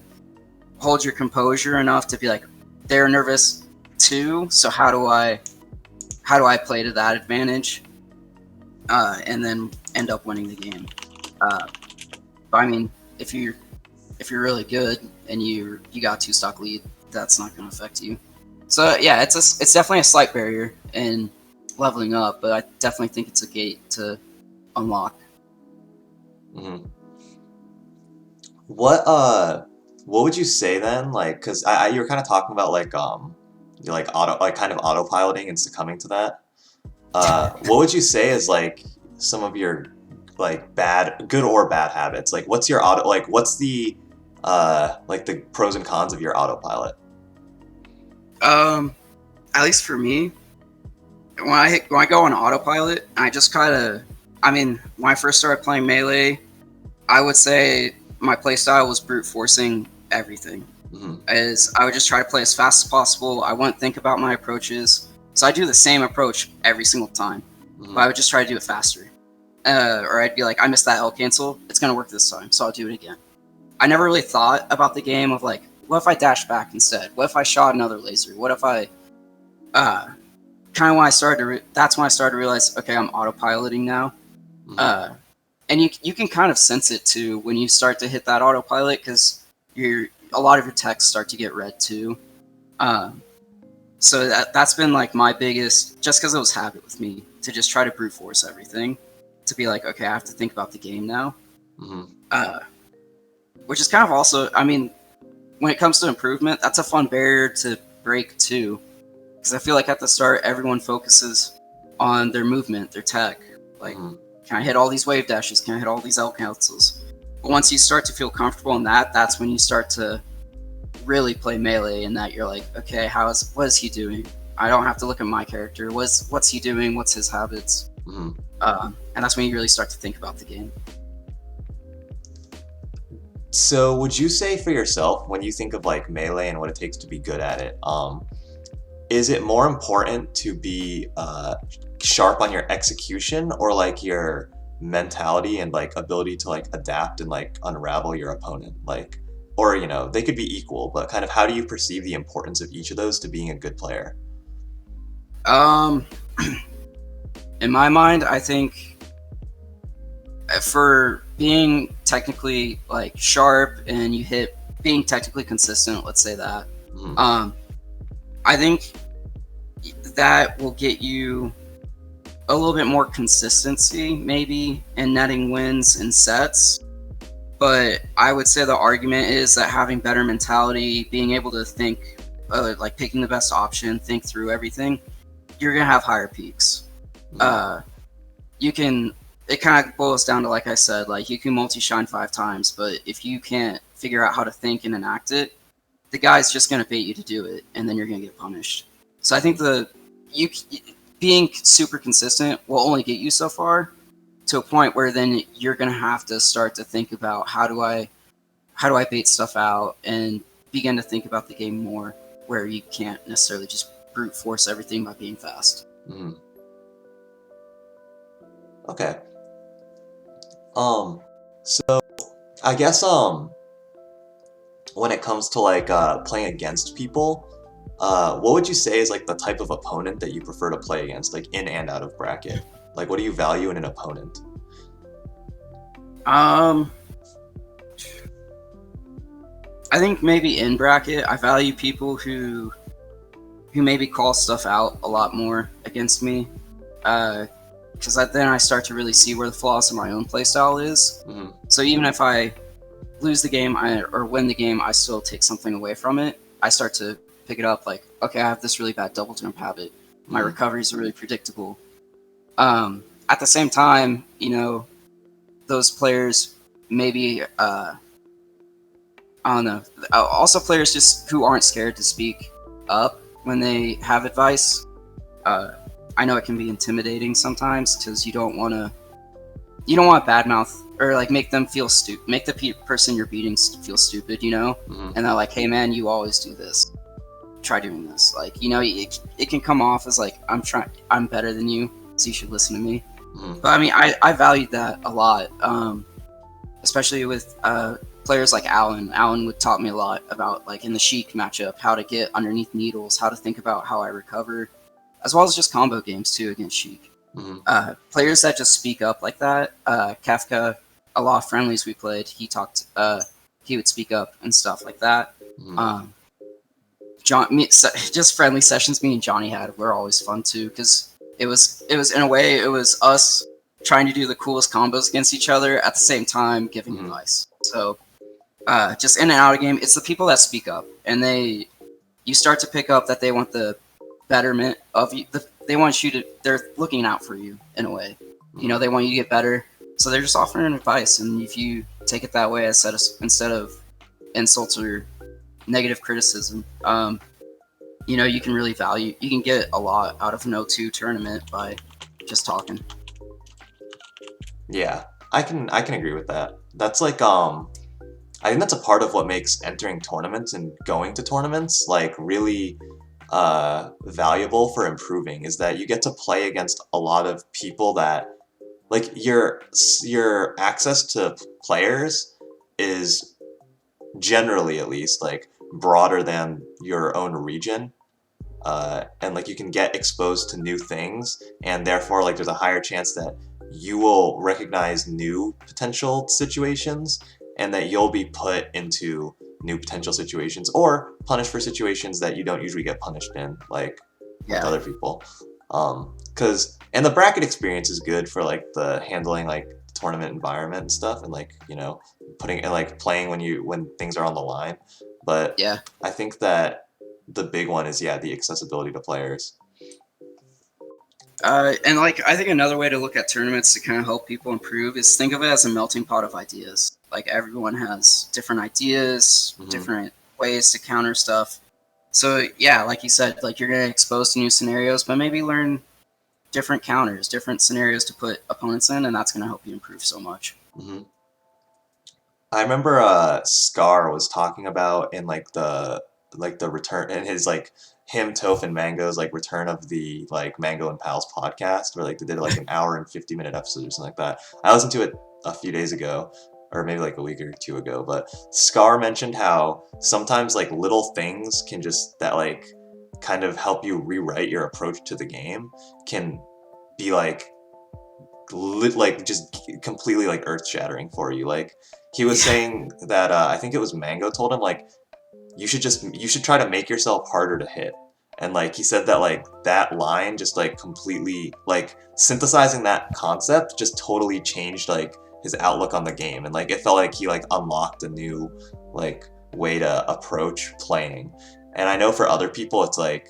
[SPEAKER 2] hold your composure enough to be like, they're nervous too, so how do I play to that advantage, and then end up winning the game. Uh, but I mean, if you're really good and you got 2 stock lead, that's not going to affect you. So yeah, it's definitely a slight barrier in leveling up, but I definitely think it's a gate to unlock.
[SPEAKER 1] Hmm. What would you say then? Like, cause you were kind of talking about like you like auto like kind of autopiloting and succumbing to that. What would you say is like some of your like good or bad habits? Like, what's your auto like what's the like the pros and cons of your autopilot?
[SPEAKER 2] Um, at least for me, when I go on autopilot, I just kind of, I mean, when I first started playing melee, I would say my playstyle was brute forcing everything.
[SPEAKER 1] Hmm.
[SPEAKER 2] As I would just try to play as fast as possible. I wouldn't think about my approaches, so I do the same approach every single time, but
[SPEAKER 1] Hmm.
[SPEAKER 2] I would just try to do it faster. Or I'd be like, I missed that L cancel. It's gonna work this time, so I'll do it again. I never really thought about the game of like, what if I dash back instead? What if I shot another laser? What if I uh, kind of when I started to that's when I started to realize, okay, I'm autopiloting now.
[SPEAKER 1] Hmm.
[SPEAKER 2] Uh, and you can kind of sense it too when you start to hit that autopilot because you're a lot of your texts start to get read too. Um, so that's been like my biggest, just because it was habit with me to just try to brute force everything, to be like, okay, I have to think about the game now.
[SPEAKER 1] Hmm.
[SPEAKER 2] Uh, which is kind of also, I mean, when it comes to improvement, that's a fun barrier to break too, because I feel like at the start everyone focuses on their movement, their tech, like,
[SPEAKER 1] Hmm.
[SPEAKER 2] can I hit all these wave dashes? Can I hit all these L cancels? But once you start to feel comfortable in that, that's when you start to really play melee, and that you're like, okay, what is he doing? I don't have to look at my character. What's he doing? What's his habits?
[SPEAKER 1] Hmm.
[SPEAKER 2] And that's when you really start to think about the game.
[SPEAKER 1] So, would you say for yourself, when you think of like melee and what it takes to be good at it, is it more important to be sharp on your execution or like your mentality and like ability to like adapt and like unravel your opponent? Like, or they could be equal, but kind of how do you perceive the importance of each of those to being a good player?
[SPEAKER 2] Um, in my mind, I think for being technically like sharp and being technically consistent, let's say that,
[SPEAKER 1] Mm-hmm.
[SPEAKER 2] um, I think that will get you a little bit more consistency maybe in netting wins and sets. But I would say the argument is that having better mentality, being able to think, like picking the best option, think through everything, you're gonna have higher peaks.
[SPEAKER 1] Mm-hmm.
[SPEAKER 2] Uh, you can. It kind of boils down to, like I said, like you can multi shine 5 times, but if you can't figure out how to think and enact it, the guy's just going to bait you to do it, and then you're going to get punished. So I think you being super consistent will only get you so far, to a point where then you're going to have to start to think about how do I bait stuff out, and begin to think about the game more, where you can't necessarily just brute force everything by being fast.
[SPEAKER 1] Mm-hmm. Okay. So I guess when it comes to like playing against people, what would you say is like the type of opponent that you prefer to play against, like in and out of bracket? Like, what do you value in an opponent?
[SPEAKER 2] I think maybe in bracket, I value people who maybe call stuff out a lot more against me, because then I start to really see where the flaws in my own playstyle is.
[SPEAKER 1] Mm-hmm.
[SPEAKER 2] So even if I lose the game or win the game, I still take something away from it. I start to pick it up, like, okay, I have this really bad double jump habit. My
[SPEAKER 1] Mm-hmm.
[SPEAKER 2] recoveries are really predictable. At the same time, those players maybe, I don't know. Also, players just who aren't scared to speak up when they have advice. I know it can be intimidating sometimes, because you don't want to badmouth or like make them feel stupid, make the person you're beating feel stupid,
[SPEAKER 1] Mm-hmm.
[SPEAKER 2] and they're like, hey man, you always do this. Try doing this. Like, it can come off as like, I'm better than you, so you should listen to me.
[SPEAKER 1] Mm-hmm.
[SPEAKER 2] But I mean, I valued that a lot, especially with players like Alan. Alan would taught me a lot about, like, in the Sheik matchup, how to get underneath needles, how to think about how I recover, as well as just combo games too against Sheik.
[SPEAKER 1] Mm-hmm.
[SPEAKER 2] Players that just speak up like that, Kafka, a lot of friendlies we played, he would speak up and stuff like that.
[SPEAKER 1] Mm-hmm.
[SPEAKER 2] Just friendly sessions me and Johnny had were always fun too, because it was in a way, it was us trying to do the coolest combos against each other at the same time giving
[SPEAKER 1] Mm-hmm.
[SPEAKER 2] advice. So just in and out of game, it's the people that speak up, and you start to pick up that they want the betterment of you. They want you to. They're looking out for you in a way. They want you to get better. So they're just offering advice, and if you take it that way, instead of insults or negative criticism, you can really you can get a lot out of an O2 tournament by just talking.
[SPEAKER 1] Yeah, I can agree with that. That's like I think that's a part of what makes entering tournaments and going to tournaments like really valuable for improving, is that you get to play against a lot of people that, like, your access to players is generally, at least, like broader than your own region, and like you can get exposed to new things, and therefore like there's a higher chance that you will recognize new potential situations, and that you'll be put into new potential situations or punished for situations that you don't usually get punished in, like with other people. And the bracket experience is good for like the handling like tournament environment and stuff, and like putting and like playing when things are on the line. But
[SPEAKER 2] Yeah.
[SPEAKER 1] I think that the big one is the accessibility to players.
[SPEAKER 2] And like, I think another way to look at tournaments to kind of help people improve is think of it as a melting pot of ideas. Like, everyone has different ideas,
[SPEAKER 1] Mm-hmm.
[SPEAKER 2] different ways to counter stuff. So yeah, like you said, like, you're gonna get exposed to new scenarios, but maybe learn different counters, different scenarios to put opponents in, and that's gonna help you improve so much.
[SPEAKER 1] Mm-hmm. I remember Scar was talking about in like the return, in his like him, Toph, and Mango's like return of the like Mango and Pals podcast, where like they did like an hour and 50-minute episode or something like that. I listened to it a few days ago, or maybe like a week or two ago, but Scar mentioned how sometimes like little things can just that like kind of help you rewrite your approach to the game, can be like just completely like earth shattering for you. Like, he was saying that I think it was Mango told him like you should try to make yourself harder to hit, and like he said that like that line just like completely like synthesizing that concept just totally changed like his outlook on the game, and like it felt like he like unlocked a new like way to approach playing. And I know for other people it's like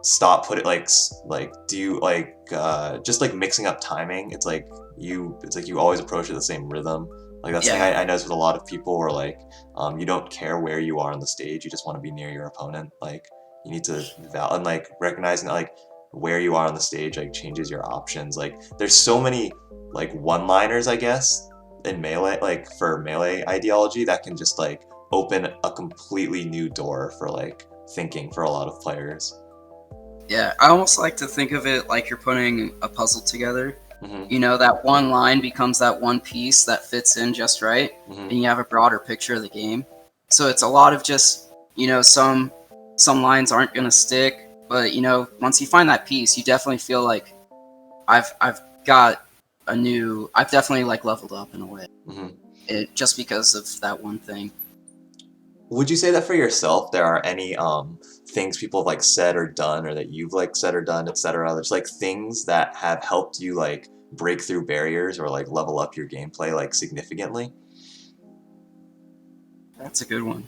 [SPEAKER 1] stop put it like do like just like mixing up timing. It's like you always approach it the same rhythm, Like that's something
[SPEAKER 2] Yeah,
[SPEAKER 1] I noticed with a lot of people where like you don't care where you are on the stage, you just want to be near your opponent. Like you need to and like recognizing that like where you are on the stage like changes your options. Like there's so many like one-liners I guess in melee like for melee ideology that can just like open a completely new door for like thinking for a lot of players.
[SPEAKER 2] yeah. I almost like to think of it like you're putting a puzzle together.
[SPEAKER 1] Hmm.
[SPEAKER 2] You know, that one line becomes that one piece that fits in just right,
[SPEAKER 1] Hmm.
[SPEAKER 2] and you have a broader picture of the game. So it's a lot of just, some lines aren't gonna stick, but once you find that piece, you definitely feel like I've got I've definitely like leveled up in a way.
[SPEAKER 1] Hmm.
[SPEAKER 2] Just because of that one thing.
[SPEAKER 1] Would you say that for yourself, there are any things people have like said or done, or that you've like said or done, etc. There's like things that have helped you like break through barriers or like level up your gameplay like significantly?
[SPEAKER 2] That's a good one.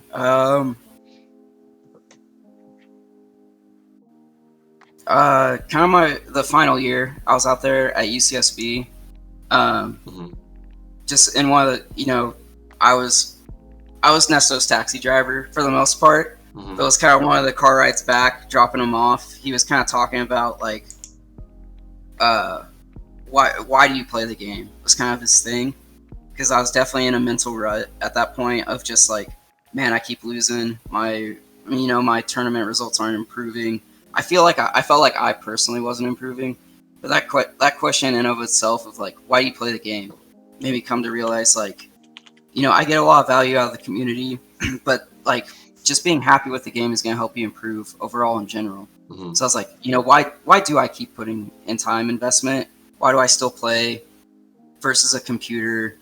[SPEAKER 2] Kind of the final year, I was out there at UCSB. Um,
[SPEAKER 1] Hmm.
[SPEAKER 2] just in one of I was Nesto's taxi driver for the most part.
[SPEAKER 1] Hmm.
[SPEAKER 2] It was kind of one of the car rides back, dropping him off. He was kind of talking about like, uh, why do you play the game? Was kind of his thing, because I was definitely in a mental rut at that point of just like, man, I keep losing. My tournament results aren't improving. I felt like I personally wasn't improving, but that question in of itself of like, why do you play the game, made me come to realize like, I get a lot of value out of the community, but like just being happy with the game is going to help you improve overall in general.
[SPEAKER 1] Hmm.
[SPEAKER 2] So I was like, why do I keep putting in time investment? Why do I still play versus a computer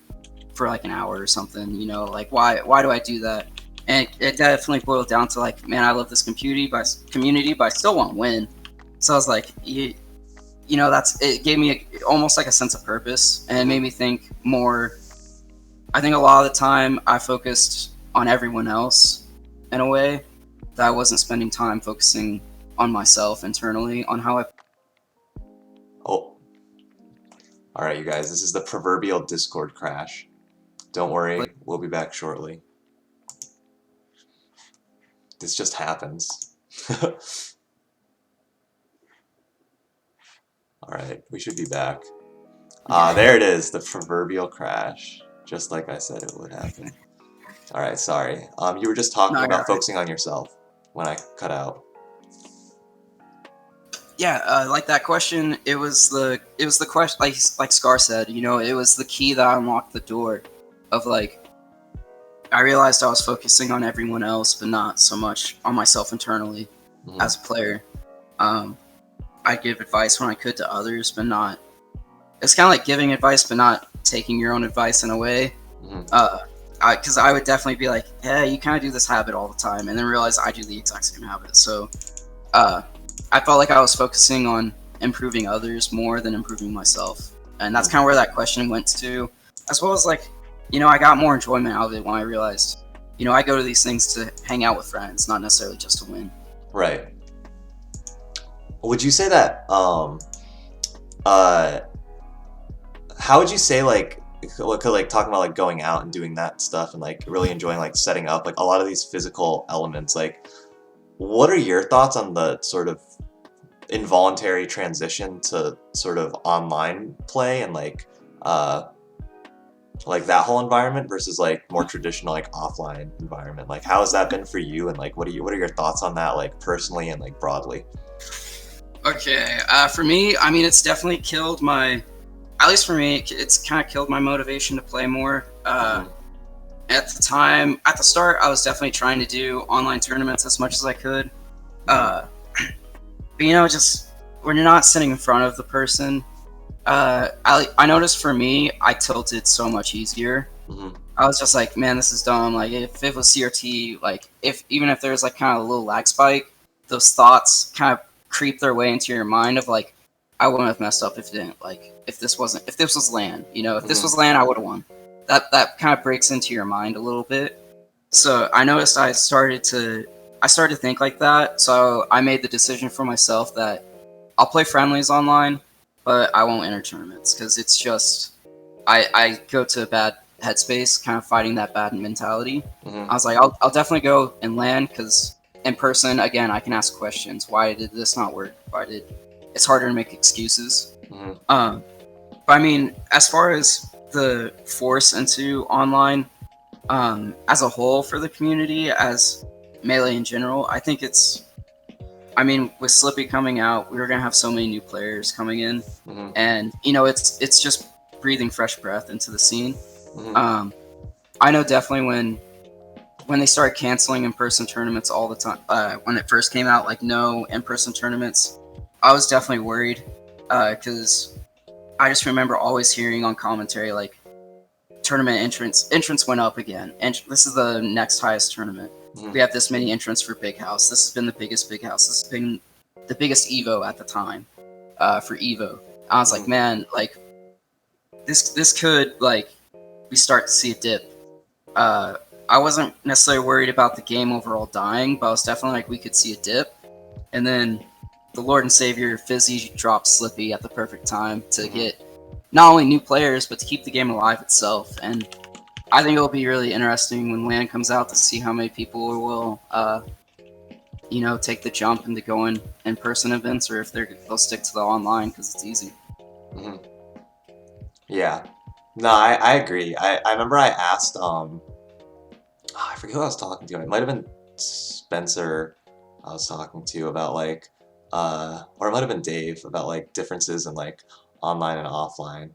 [SPEAKER 2] for like an hour or something? Like why do I do that? And it definitely boiled down to like, man, I love this community, but I still want to win. So I was like, it gave me almost like a sense of purpose, and it
[SPEAKER 1] Hmm.
[SPEAKER 2] made me think more. I think a lot of the time I focused on everyone else in a way that I wasn't spending time focusing on myself internally on how I.
[SPEAKER 1] Oh, all right, you guys. This is the proverbial Discord crash. Don't
[SPEAKER 2] Play.
[SPEAKER 1] worry, we'll be back shortly. This just happens. All right, we should be back. Ah,
[SPEAKER 2] Yeah.
[SPEAKER 1] there it is, the proverbial crash. Just like I said it would happen. All right, sorry. You were just
[SPEAKER 2] No,
[SPEAKER 1] talking
[SPEAKER 2] I
[SPEAKER 1] about
[SPEAKER 2] got it.
[SPEAKER 1] focusing on yourself when I cut out.
[SPEAKER 2] Yeah, like that question. It was the question. Like Scar said, it was the key that unlocked the door. Of like, I realized I was focusing on everyone else, but not so much on myself internally
[SPEAKER 1] Hmm.
[SPEAKER 2] as a player. Um, I give advice when I could to others, but not. It's kind of like giving advice, but not taking your own advice in a way.
[SPEAKER 1] Hmm.
[SPEAKER 2] Uh, because I would definitely be like, yeah, you kind of do this habit all the time, and then realize I do the exact same habit. So, uh, I felt like I was focusing on improving others more than improving myself, and that's
[SPEAKER 1] Hmm.
[SPEAKER 2] kind of where that question went to, as well as like, I got more enjoyment out of it when I realized, I go to these things to hang out with friends, not necessarily just to win.
[SPEAKER 1] Right. Would you say that, uh, how would you say like talking about like going out and doing that stuff and like really enjoying like setting up like a lot of these physical elements, like what are your thoughts on the sort of involuntary transition to sort of online play and like that whole environment versus like more traditional like offline environment? Like how has that been for you, and like what are your thoughts on that like personally and like broadly?
[SPEAKER 2] Okay, for me, I mean, it's definitely killed my. At least for me, it's kind of killed my motivation to play more.
[SPEAKER 1] Hmm.
[SPEAKER 2] At the start, I was definitely trying to do online tournaments as much as I could.
[SPEAKER 1] Hmm.
[SPEAKER 2] Uh, but just when you're not sitting in front of the person, I noticed for me, I tilted so much easier.
[SPEAKER 1] Hmm.
[SPEAKER 2] I was just like, man, this is dumb. Like, if it was CRT, like, even if there's like kind of a little lag spike, those thoughts kind of creep their way into your mind of like, I wouldn't have messed up if it didn't. Like, if this was LAN, if this
[SPEAKER 1] Hmm.
[SPEAKER 2] was LAN, I would have won. That kind of breaks into your mind a little bit. So I noticed I started to think like that. So I made the decision for myself that I'll play friendlies online, but I won't enter tournaments because it's just I go to headspace, kind of fighting that bad mentality.
[SPEAKER 1] Mm-hmm.
[SPEAKER 2] I was like, I'll definitely go and land because in person, again, I can ask questions. Why did this not work? It's harder to make excuses.
[SPEAKER 1] Mm-hmm.
[SPEAKER 2] But I mean, as far as the force into online as a whole for the community, as Melee in general, I think it's. I mean, with Slippy coming out, we were gonna have so many new players coming in,
[SPEAKER 1] Mm-hmm.
[SPEAKER 2] and it's just breathing fresh breath into the scene.
[SPEAKER 1] Mm-hmm.
[SPEAKER 2] I know definitely when they started canceling in-person tournaments all the time, when it first came out, like no in-person tournaments, I was definitely worried because I just remember always hearing on commentary like tournament entrance went up again, and this is the next highest tournament.
[SPEAKER 1] Mm-hmm.
[SPEAKER 2] We have this many entrants for Big House. This has been the biggest Big House. This has been the biggest Evo at the time for Evo. I was like, man, like this could like we start to see a dip. I wasn't necessarily worried about the game overall dying, but I was definitely like we could see a dip. And then the Lord and Savior Fizzy dropped Slippy at the perfect time to get not only new players, but to keep the game alive itself. And I think it'll be really interesting when LAN comes out to see how many people will, take the jump into going in-person events, or if they'll stick to the online because it's easy.
[SPEAKER 1] Mm-hmm. Yeah. No, I agree. I remember I asked I forget who I was talking to. It might have been Spencer I was talking to about like or it might have been Dave about like differences in like online and offline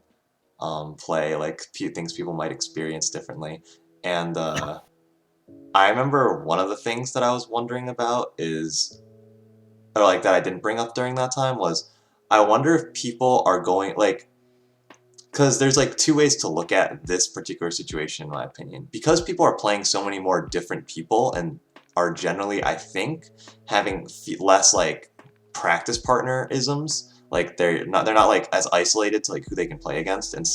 [SPEAKER 1] play, like things people might experience differently. And I remember one of the things that I was wondering about is, or like that I didn't bring up during that time was, I wonder if people are going like, because there's like two ways to look at this particular situation in my opinion. Because people are playing so many more different people and are generally, I think, having less like practice partner-isms. Like they're not like as isolated to like who they can play against, and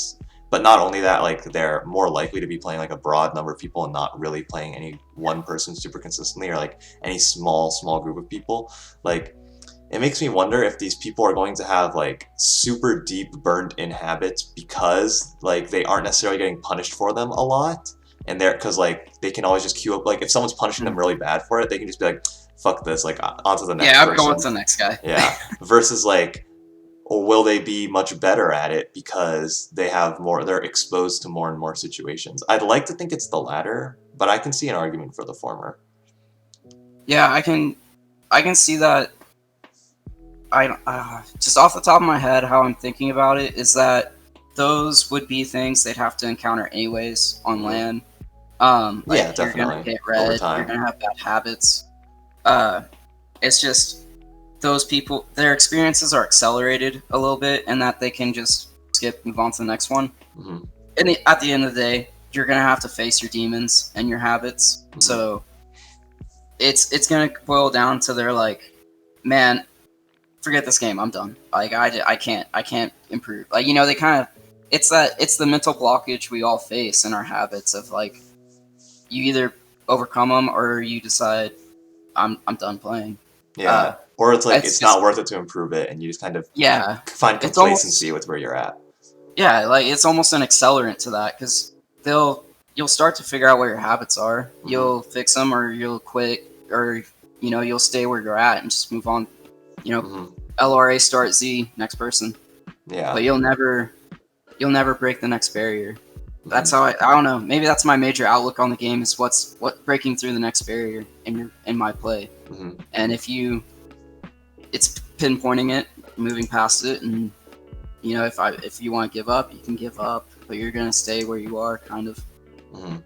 [SPEAKER 1] but not only that, like they're more likely to be playing like a broad number of people and not really playing any one person super consistently or like any small group of people. Like it makes me wonder if these people are going to have like super deep burned in habits because like they aren't necessarily getting punished for them a lot, and they're because like they can always just queue up, like if someone's punishing them really bad for it, they can just be like, fuck this, like on to the next
[SPEAKER 2] Yeah, I'm
[SPEAKER 1] person.
[SPEAKER 2] going to the next guy.
[SPEAKER 1] Yeah. Versus like, or will they be much better at it because they're exposed to more and more situations? I'd like to think it's the latter, but I can see an argument for the former.
[SPEAKER 2] Yeah, I can see that. I just off the top of my head, how I'm thinking about it is that those would be things they'd have to encounter anyways on LAN. Like
[SPEAKER 1] Yeah,
[SPEAKER 2] you're gonna
[SPEAKER 1] definitely.
[SPEAKER 2] get
[SPEAKER 1] Over
[SPEAKER 2] red, you're
[SPEAKER 1] time.
[SPEAKER 2] gonna have bad habits. It's just those people, their experiences are accelerated a little bit, and that they can just move on to the next one.
[SPEAKER 1] Mm-hmm.
[SPEAKER 2] And at the end of the day, you're gonna have to face your demons and your habits.
[SPEAKER 1] Mm-hmm.
[SPEAKER 2] So it's gonna boil down to their like, man, forget this game, I'm done. Like I can't improve. Like they kind of it's the mental blockage we all face in our habits of like you either overcome them or you decide I'm done playing.
[SPEAKER 1] Yeah. Or it's like it's
[SPEAKER 2] just
[SPEAKER 1] not worth it to improve it, and you just kind of find
[SPEAKER 2] it's
[SPEAKER 1] complacency
[SPEAKER 2] almost
[SPEAKER 1] with where you're at.
[SPEAKER 2] like it's almost an accelerant to that because you'll start to figure out what your habits are.
[SPEAKER 1] Mm-hmm.
[SPEAKER 2] You'll fix them or you'll quit or you'll stay where you're at and just move on.
[SPEAKER 1] Mm-hmm.
[SPEAKER 2] LRA start Z next person.
[SPEAKER 1] Yeah.
[SPEAKER 2] But you'll never break the next barrier. That's how I don't know. Maybe that's my major outlook on the game is what breaking through the next barrier in my play.
[SPEAKER 1] Mm-hmm.
[SPEAKER 2] And it's pinpointing it, moving past it, and if you want to give up, you can give up, but you're gonna stay where you are, kind of.
[SPEAKER 1] Mm-hmm.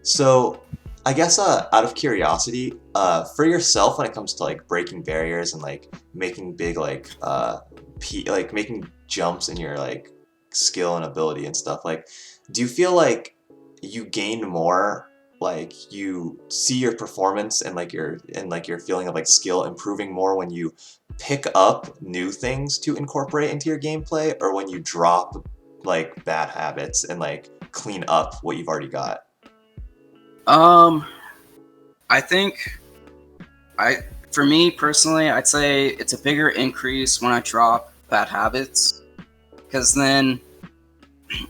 [SPEAKER 1] So, I guess out of curiosity, for yourself when it comes to like breaking barriers and like making big like making jumps in your like skill and ability and stuff, like do you feel like you gain more, like you see your performance and like your feeling of like skill improving more when you pick up new things to incorporate into your gameplay, or when you drop like bad habits and like clean up what you've already got?
[SPEAKER 2] I think for me personally, I'd say it's a bigger increase when I drop bad habits, because then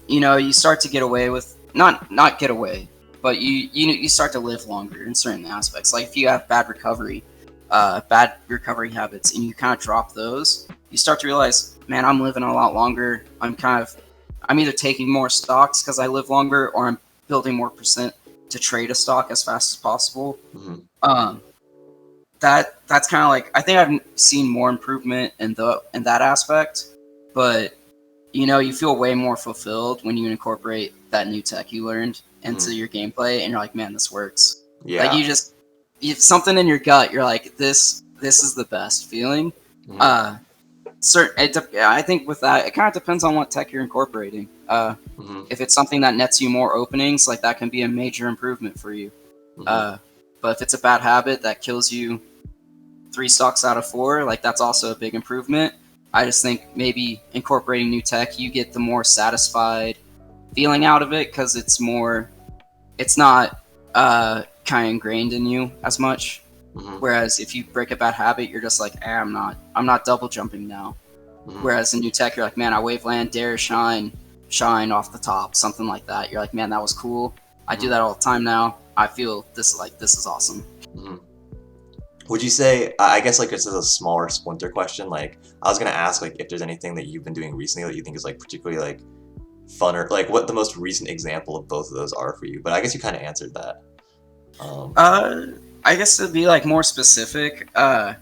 [SPEAKER 2] you start to get away with not get away, but you start to live longer in certain aspects. Like if you have bad recovery habits, and you kind of drop those, you start to realize, man, I'm living a lot longer. I'm either taking more stocks because I live longer, or I'm building more percent to trade a stock as fast as possible.
[SPEAKER 1] Mm-hmm.
[SPEAKER 2] Um, that's kind of like, I think I've seen more improvement in that aspect, but you feel way more fulfilled when you incorporate that new tech you learned into your gameplay, and you're like, man, this works. Like
[SPEAKER 1] Yeah.
[SPEAKER 2] something in your gut, you're like, this is the best feeling.
[SPEAKER 1] Mm-hmm.
[SPEAKER 2] I think with that, it kind of depends on what tech you're incorporating.
[SPEAKER 1] Mm-hmm.
[SPEAKER 2] If it's something that nets you more openings, like that can be a major improvement for you.
[SPEAKER 1] Mm-hmm.
[SPEAKER 2] But if it's a bad habit that kills you 3 stocks out of 4, like that's also a big improvement. I just think maybe incorporating new tech, you get the more satisfied feeling out of it, because it's not kind of ingrained in you as much.
[SPEAKER 1] Mm-hmm.
[SPEAKER 2] Whereas if you break a bad habit, you're just like, I'm not double jumping now.
[SPEAKER 1] Mm-hmm.
[SPEAKER 2] Whereas in new tech, you're like, man, I wave land, dare, shine off the top, something like that. You're like, man, that was cool. I do that all the time now. I feel this is awesome.
[SPEAKER 1] Mm-hmm. Would you say, I guess like this is a smaller splinter question, like I was gonna ask like if there's anything that you've been doing recently that you think is like particularly like fun, or like what the most recent example of both of those are for you, but I guess you kind of answered that.
[SPEAKER 2] I guess it'd be like more specific. I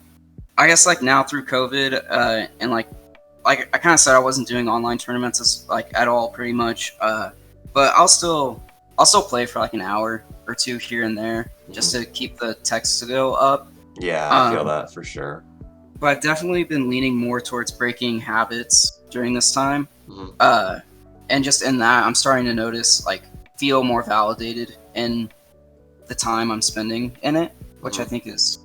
[SPEAKER 2] guess like now through COVID, and like I kind of said, I wasn't doing online tournaments at all, pretty much. But I'll still play for like an hour or two here and there, just to keep the text to go up.
[SPEAKER 1] Yeah, I feel that for sure.
[SPEAKER 2] But I've definitely been leaning more towards breaking habits during this time.
[SPEAKER 1] Mm-hmm.
[SPEAKER 2] And just in that, I'm starting to notice, like, feel more validated in the time I'm spending in it, which I think it's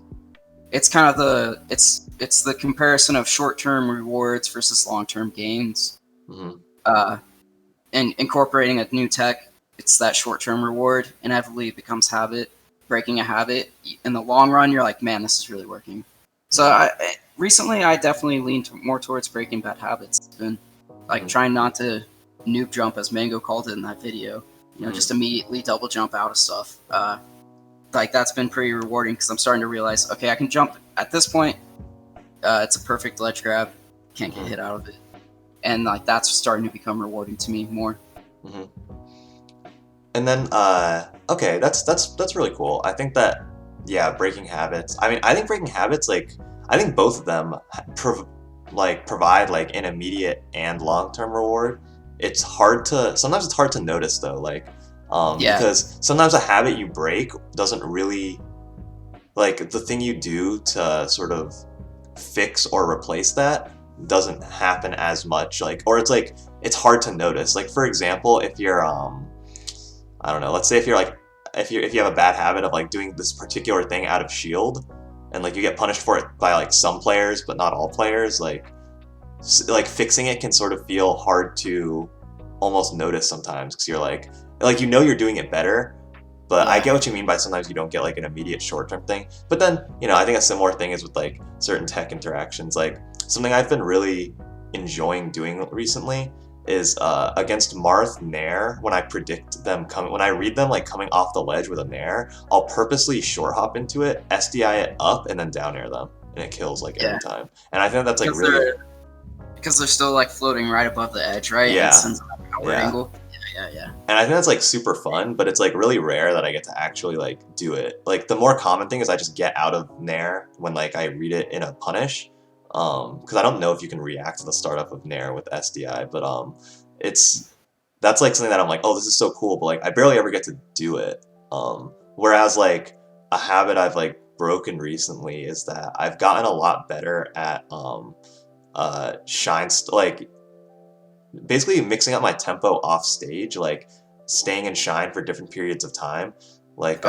[SPEAKER 2] kind of it's the comparison of short-term rewards versus long-term gains. And incorporating a new tech, it's that short-term reward, inevitably it becomes habit. Breaking a habit, in the long run, you're like, man, this is really working. So recently I definitely leaned more towards breaking bad habits. It's been like trying not to noob jump, as Mango called it in that video. Just immediately double jump out of stuff. Like that's been pretty rewarding, because I'm starting to realize, okay, I can jump at this point. It's a perfect ledge grab. Can't get hit out of it, and like that's starting to become rewarding to me more.
[SPEAKER 1] Mm-hmm. And then, okay, that's really cool. I think that, yeah, breaking habits. I mean, I think breaking habits, like, I think both of them provide like an immediate and long-term reward. Sometimes it's hard to notice though, like, because sometimes a habit you break doesn't really, like, the thing you do to sort of fix or replace that doesn't happen as much, like, or it's hard to notice. Like, for example, if you're, I don't know, let's say if you have a bad habit of like doing this particular thing out of shield, and like you get punished for it by like some players but not all players, like fixing it can sort of feel hard to almost notice sometimes, because you're like you're doing it better, but I get what you mean by sometimes you don't get like an immediate short-term thing. But then, I think a similar thing is with like certain tech interactions. Like something I've been really enjoying doing recently is against Marth Nair, when I predict them when I read them like coming off the ledge with a Nair, I'll purposely short hop into it, SDI it up, and then down air them, and it kills like every time. And I think that's like really,
[SPEAKER 2] because they're still like floating right above the edge, right?
[SPEAKER 1] Yeah.
[SPEAKER 2] And it sends them an outward angle. Yeah.
[SPEAKER 1] And I think that's like super fun, but it's like really rare that I get to actually like do it. Like the more common thing is I just get out of Nair when like I read it in a punish. Because I don't know if you can react to the startup of Nair with SDI, but that's like something that I'm like, oh, this is so cool, but like I barely ever get to do it. Whereas like a habit I've like broken recently is that I've gotten a lot better at like basically mixing up my tempo off stage, like staying in shine for different periods of time. Like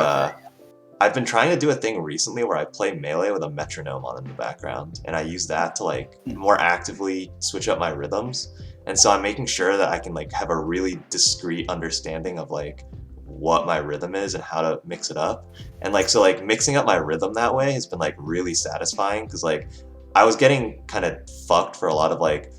[SPEAKER 1] I've been trying to do a thing recently where I play melee with a metronome on in the background, and I use that to like more actively switch up my rhythms. And so I'm making sure that I can like have a really discrete understanding of like what my rhythm is and how to mix it up. And like so like mixing up my rhythm that way has been like really satisfying, because like I was getting kind of fucked for a lot of like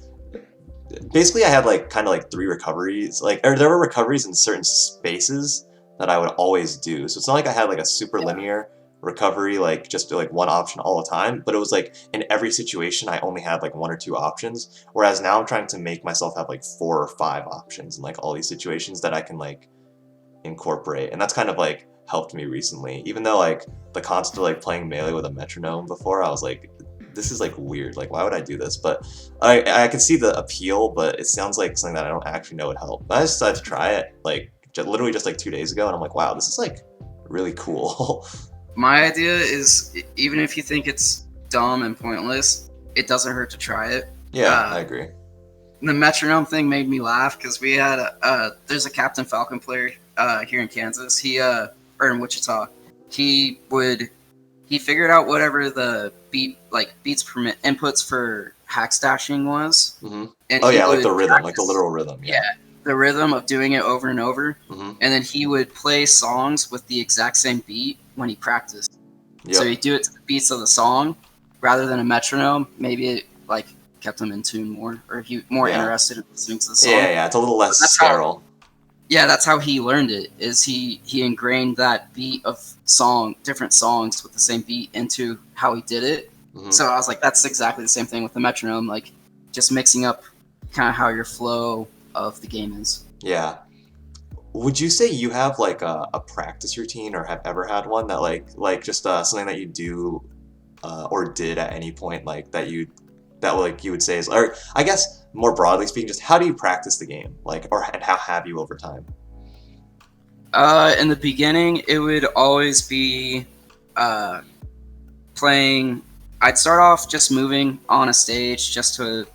[SPEAKER 1] basically I had like kind of like three recoveries, like or there were recoveries in certain spaces that I would always do. So it's not like I had like a super linear recovery, like just like one option all the time, but it was like in every situation I only had like one or two options. Whereas now I'm trying to make myself have like four or five options in like all these situations that I can like incorporate, and that's kind of like helped me recently. Even though like the concept of like playing Melee with a metronome before, I was like, this is like weird. Like, why would I do this? But I can see the appeal, but it sounds like something that I don't actually know would help. But I just decided to try it, like literally just like 2 days ago, and I'm like, wow, this is like really cool.
[SPEAKER 2] My idea is, even if you think it's dumb and pointless, it doesn't hurt to try it.
[SPEAKER 1] Yeah, I agree.
[SPEAKER 2] The metronome thing made me laugh because we had there's a Captain Falcon player here in Kansas. Or in Wichita. He figured out whatever the beats per inputs for hack stashing was.
[SPEAKER 1] Mm-hmm.
[SPEAKER 2] And
[SPEAKER 1] Oh
[SPEAKER 2] he
[SPEAKER 1] yeah, like
[SPEAKER 2] would
[SPEAKER 1] the rhythm,
[SPEAKER 2] practice,
[SPEAKER 1] like the literal rhythm.
[SPEAKER 2] Yeah, the rhythm of doing it over and over.
[SPEAKER 1] Mm-hmm.
[SPEAKER 2] And then he would play songs with the exact same beat when he practiced.
[SPEAKER 1] Yep.
[SPEAKER 2] So he'd do it to the beats of the song rather than a metronome. Maybe it like kept him in tune more, or he more interested in listening to the song.
[SPEAKER 1] Yeah, it's a little less sterile.
[SPEAKER 2] That's how he learned it. Is he ingrained that beat of different songs with the same beat into how he did it.
[SPEAKER 1] Mm-hmm.
[SPEAKER 2] So I was like, that's exactly the same thing with the metronome, like just mixing up kind of how your flow of the game is.
[SPEAKER 1] Yeah. Would you say you have like a practice routine, or have ever had one that like just something that you do or did at any point, like that you would say is, or I guess more broadly speaking, just how do you practice the game, like, and how have you over time?
[SPEAKER 2] In the beginning, it would always be playing. I'd start off just moving on a stage just to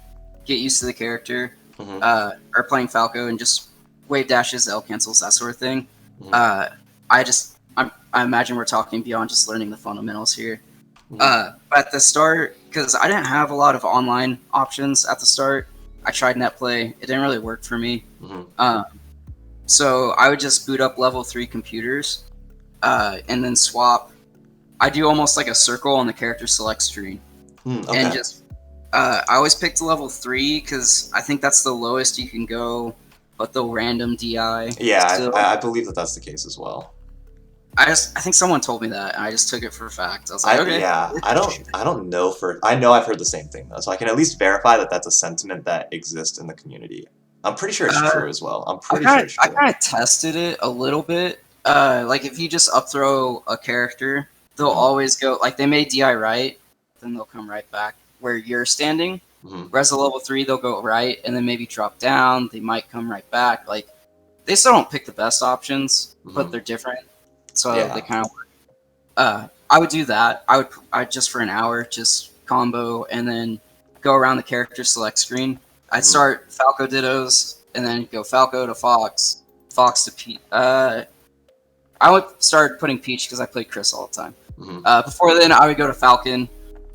[SPEAKER 2] get used to the character,
[SPEAKER 1] Mm-hmm.
[SPEAKER 2] or playing Falco and just wave dashes, L cancels, that sort of thing.
[SPEAKER 1] Mm-hmm.
[SPEAKER 2] I imagine we're talking beyond just learning the fundamentals here.
[SPEAKER 1] Mm-hmm.
[SPEAKER 2] But at the start, because I didn't have a lot of online options at the start, I tried NetPlay. It didn't really work for me.
[SPEAKER 1] Mm-hmm.
[SPEAKER 2] So I would just boot up level 3 computers and then swap. I do almost like a circle on the character select screen.
[SPEAKER 1] Okay.
[SPEAKER 2] And just, I always picked level 3 because I think that's the lowest you can go, but the random DI.
[SPEAKER 1] Yeah, I believe that that's the case as well.
[SPEAKER 2] I think someone told me that, and I just took it for a fact. I was like, okay.
[SPEAKER 1] Yeah, I don't know I know I've heard the same thing though, so I can at least verify that that's a sentiment that exists in the community. I'm pretty sure it's true as well. I'm pretty sure it's true.
[SPEAKER 2] I kind of tested it a little bit. Like if you just up throw a character, they'll always go, like they may DI right, then they'll come right back where you're standing.
[SPEAKER 1] Mm-hmm.
[SPEAKER 2] Whereas at level 3, they'll go right and then maybe drop down. They might come right back. Like they still don't pick the best options, but they're different. So they kind of work. I would do that. I just for an hour just combo and then go around the character select screen. I'd start Falco Dittos and then go Falco to Fox, Fox to Peach. I would start putting Peach because I played Chris all the time.
[SPEAKER 1] Mm-hmm.
[SPEAKER 2] Before then, I would go to Falcon,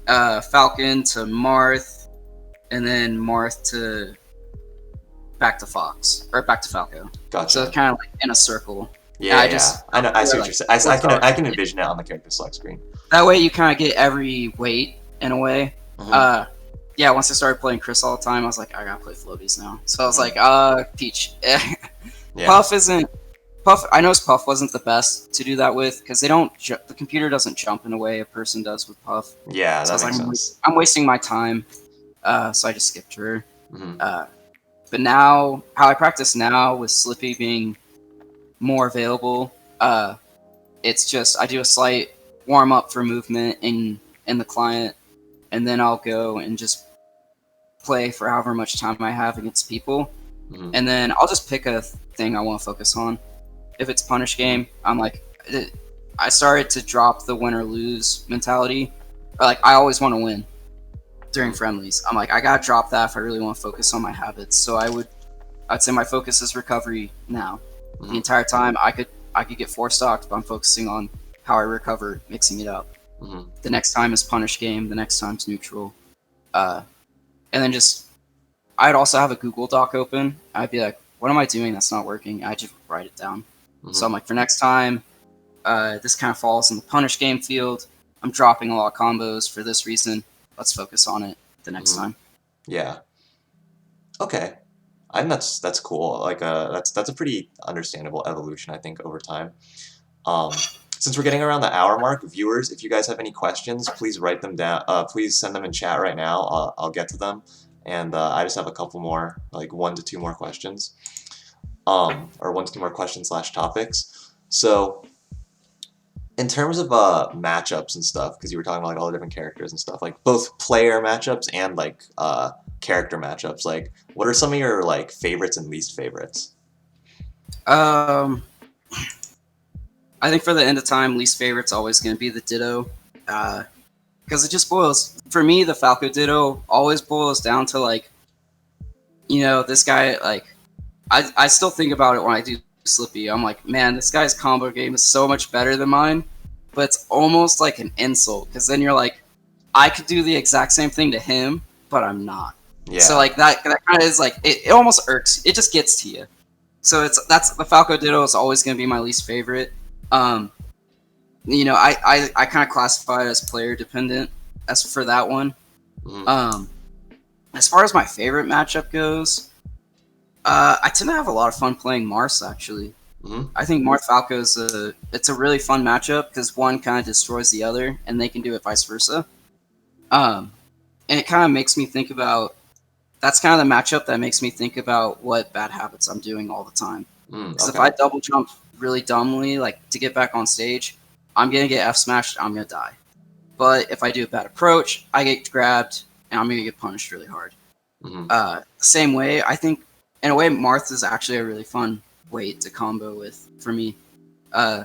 [SPEAKER 2] Falcon to Marth, and then Marth to back to Fox or back to Falco.
[SPEAKER 1] Gotcha.
[SPEAKER 2] So it's kind of like in a circle.
[SPEAKER 1] Yeah, I know. I see what you're saying. I can envision it on the character select screen.
[SPEAKER 2] That way, you kind of get every weight in a way.
[SPEAKER 1] Mm-hmm.
[SPEAKER 2] Yeah, once I started playing Chris all the time, I was like, I gotta play floaties now. So I was like, Peach. Puff isn't. Puff. I noticed Puff wasn't the best to do that with because they don't. The computer doesn't jump in a way a person does with Puff.
[SPEAKER 1] Yeah,
[SPEAKER 2] so
[SPEAKER 1] that makes sense.
[SPEAKER 2] I'm wasting my time, so I just skipped her.
[SPEAKER 1] Mm-hmm.
[SPEAKER 2] But now, how I practice now with Slippy being more available, it's just I do a slight warm up for movement in the client, and then I'll go and just play for however much time I have against people, and then I'll just pick a thing I want to focus on. If it's punish game, I'm like, I started to drop the win or lose mentality. Like I always want to win during friendlies. I'm like, I gotta drop that if I really want to focus on my habits. So I'd say my focus is recovery now. The entire time I could get 4-stocked, but I'm focusing on how I recover, mixing it up. The next time is punish game. The next time's neutral. And then I'd also have a Google Doc open. I'd be like, what am I doing that's not working? I just write it down. So I'm like, for next time, this kind of falls in the punish game field. I'm dropping a lot of combos for this reason. Let's focus on it the next time.
[SPEAKER 1] Yeah. Okay. I think that's cool. Like that's a pretty understandable evolution, I think, over time. Since we're getting around the hour mark, viewers, if you guys have any questions, please write them down. Please send them in chat right now. I'll get to them. And I just have a couple more, like 1 to 2 more questions, or 1 to 2 more questions slash topics. So, in terms of matchups and stuff, because you were talking about like all the different characters and stuff, like both player matchups and like character matchups, like what are some of your like favorites and least favorites?
[SPEAKER 2] Um, I think for the end of time, least favorite's always going to be the Ditto. Because it just boils, for me, the Falco Ditto always boils down to like, this guy, like, I still think about it when I do Slippy. I'm like, man, this guy's combo game is so much better than mine, but it's almost like an insult, because then you're like, I could do the exact same thing to him, but I'm not. So
[SPEAKER 1] Yeah.
[SPEAKER 2] like that kind of is like, it almost irks, it just gets to you. So that's the Falco Ditto is always going to be my least favorite. Um, I kind of classify it as player dependent as for that one.
[SPEAKER 1] Mhm.
[SPEAKER 2] As far as my favorite matchup goes, I tend to have a lot of fun playing Mars actually.
[SPEAKER 1] Mhm.
[SPEAKER 2] I think Marth Falco it's a really fun matchup because one kind of destroys the other, and they can do it vice versa. And it kind of makes me think about that's kind of the matchup that makes me think about what bad habits I'm doing all the time. Because if
[SPEAKER 1] Okay.
[SPEAKER 2] I double jump really dumbly, like to get back on stage, I'm gonna get F smashed. I'm gonna die. But if I do a bad approach, I get grabbed and I'm gonna get punished really hard.
[SPEAKER 1] Mhm.
[SPEAKER 2] Same way, I think in a way, Marth is actually a really fun way to combo with for me. Uh,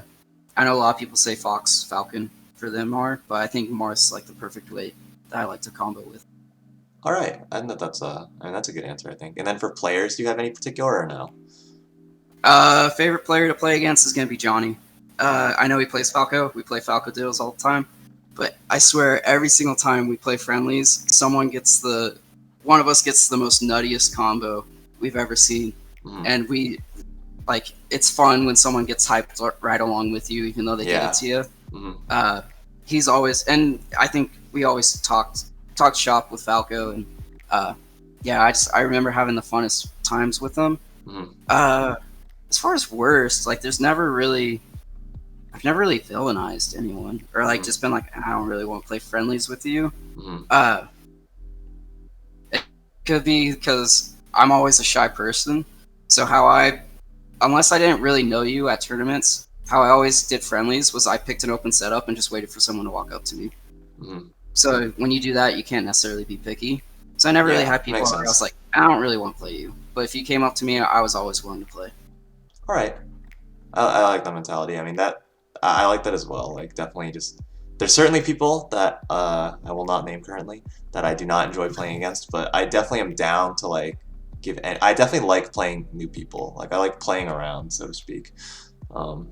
[SPEAKER 2] I know a lot of people say Fox Falcon for them are, but I think Marth's like the perfect way that I like to combo with.
[SPEAKER 1] All right. I think I mean, that's a good answer, I think. And then for players, do you have any particular or no?
[SPEAKER 2] Favorite player to play against is gonna be Johnny. I know he plays Falco. We play Falco deals all the time, but I swear every single time we play friendlies, one of us gets the most nuttiest combo we've ever seen,
[SPEAKER 1] Mhm.
[SPEAKER 2] and it's fun when someone gets hyped right along with you, even though they give
[SPEAKER 1] Yeah.
[SPEAKER 2] it to you.
[SPEAKER 1] Mhm.
[SPEAKER 2] He's always, and I think we always talked shop with Falco, and yeah, I remember having the funnest times with him.
[SPEAKER 1] Mhm.
[SPEAKER 2] As far as worst, like I've never really villainized anyone, or like
[SPEAKER 1] Mhm.
[SPEAKER 2] just been like, I don't really want to play friendlies with you.
[SPEAKER 1] Mhm.
[SPEAKER 2] Uh, it could be because I'm always a shy person, so unless I didn't really know you at tournaments, how I always did friendlies was I picked an open setup and just waited for someone to walk up to me.
[SPEAKER 1] Mhm.
[SPEAKER 2] So when you do that, you can't necessarily be picky. So I never really
[SPEAKER 1] Yeah,
[SPEAKER 2] had people
[SPEAKER 1] makes
[SPEAKER 2] where I was
[SPEAKER 1] sense.
[SPEAKER 2] like, I don't really want to play you. But if you came up to me, I was always willing to play.
[SPEAKER 1] All right. I like that mentality. I mean, I like that as well. Like, definitely just there's certainly people that I will not name currently that I do not enjoy playing against, but I definitely am down to like give. And I definitely like playing new people. Like, I like playing around, so to speak. Um,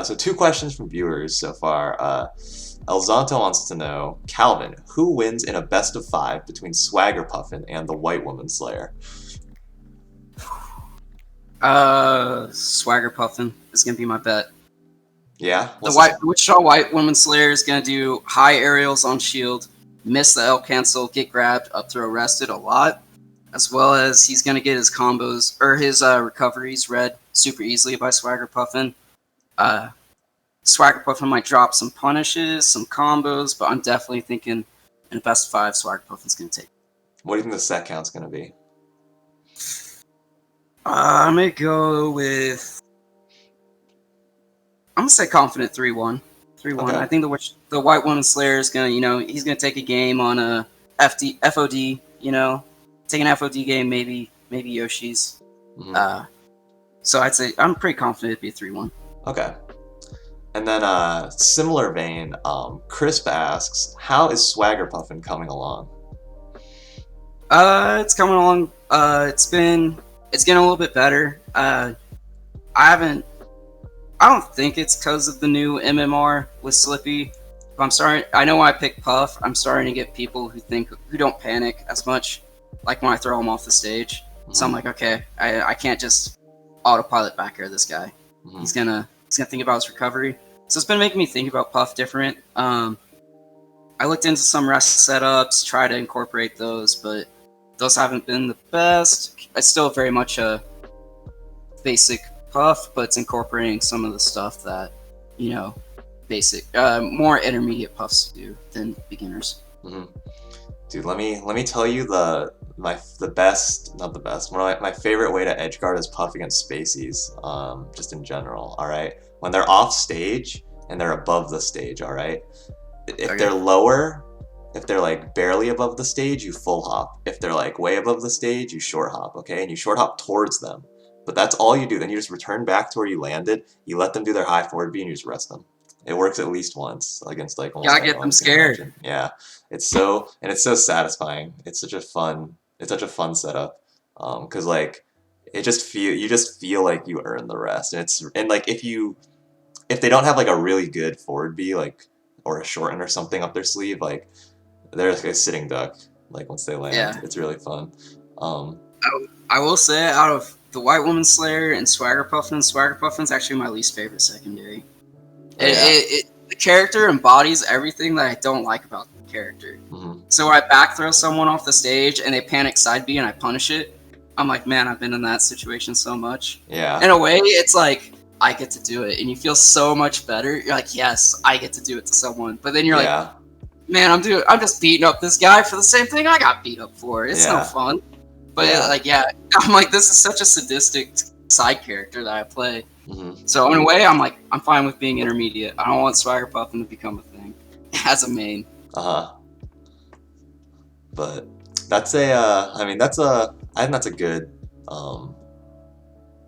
[SPEAKER 1] so 2 questions from viewers so far. Elzonto wants to know, Calvin, who wins in a best of 5 between Swaggerpuffin and the White Woman Slayer?
[SPEAKER 2] Swagger Puffin is gonna be my bet.
[SPEAKER 1] Yeah,
[SPEAKER 2] The
[SPEAKER 1] what's this?
[SPEAKER 2] Wichita White Woman Slayer is gonna do high aerials on shield, miss the L cancel, get grabbed, up throw arrested a lot, as well as he's gonna get his combos or his recoveries read super easily by Swagger Puffin. Uh, Swagger Puffin might drop some punishes, some combos, but I'm definitely thinking in a best of 5, Swagger Puffin's gonna take.
[SPEAKER 1] What do you think the set count's gonna be?
[SPEAKER 2] I'm gonna go with. I'm gonna say confident 3-1. 3-1.
[SPEAKER 1] Okay.
[SPEAKER 2] I think the White Woman Slayer is gonna, he's gonna take a game on a FOD, take an FOD game, maybe Yoshi's.
[SPEAKER 1] Hmm.
[SPEAKER 2] So I'd say I'm pretty confident it'd be a 3-1.
[SPEAKER 1] Okay. And then, similar vein, Crisp asks, how is Swaggerpuffin coming along?
[SPEAKER 2] It's coming along. It's getting a little bit better. I haven't. I don't think it's because of the new MMR with Slippy. But I'm starting. I know when I pick Puff, I'm starting to get people who don't panic as much, like when I throw him off the stage. So I'm
[SPEAKER 1] Hmm.
[SPEAKER 2] like, okay, I can't just autopilot back air this guy.
[SPEAKER 1] Hmm.
[SPEAKER 2] He's gonna think about his recovery. So it's been making me think about Puff different. I looked into some rest setups, try to incorporate those, but Those haven't been the best. It's still very much a basic Puff, but it's incorporating some of the stuff that, basic, more intermediate Puffs do than beginners.
[SPEAKER 1] Mm-hmm. Dude, let me tell you the best, not the best, one of my favorite way to edgeguard is Puff against Spaceys, just in general, alright? When they're off stage and they're above the stage, alright? If they're lower, if they're like barely above the stage, you full hop. If they're like way above the stage, you short hop, okay? And you short hop towards them. But that's all you do. Then you just return back to where you landed, you let them do their high forward B, and you just rest them. It works at least once against like almost
[SPEAKER 2] Gotta get
[SPEAKER 1] anyone
[SPEAKER 2] them
[SPEAKER 1] you can
[SPEAKER 2] scared.
[SPEAKER 1] imagine. Yeah, it's so satisfying. It's such a fun setup. Cause like you just feel like you earn the rest, and like if they don't have like a really good forward B like or a shorten or something up their sleeve, like they're like a sitting duck. Like once they land,
[SPEAKER 2] Yeah.
[SPEAKER 1] it's really fun.
[SPEAKER 2] I will say, out of the White Woman Slayer and Swaggerpuffin's actually my least favorite secondary. The character embodies everything that I don't like about the character.
[SPEAKER 1] Mm-hmm.
[SPEAKER 2] So when I back throw someone off the stage and they panic side B and I punish it, I'm like, man, I've been in that situation so much.
[SPEAKER 1] Yeah.
[SPEAKER 2] In a way, it's like, I get to do it. And you feel so much better. You're like, yes, I get to do it to someone. But then you're like, man, I'm just beating up this guy for the same thing I got beat up for. It's no fun. But I'm like, this is such a sadistic side character that I play.
[SPEAKER 1] Mm-hmm.
[SPEAKER 2] So in a way, I'm fine with being intermediate. I don't want Swaggerpuffin to become a thing as a main.
[SPEAKER 1] But that's I think that's a good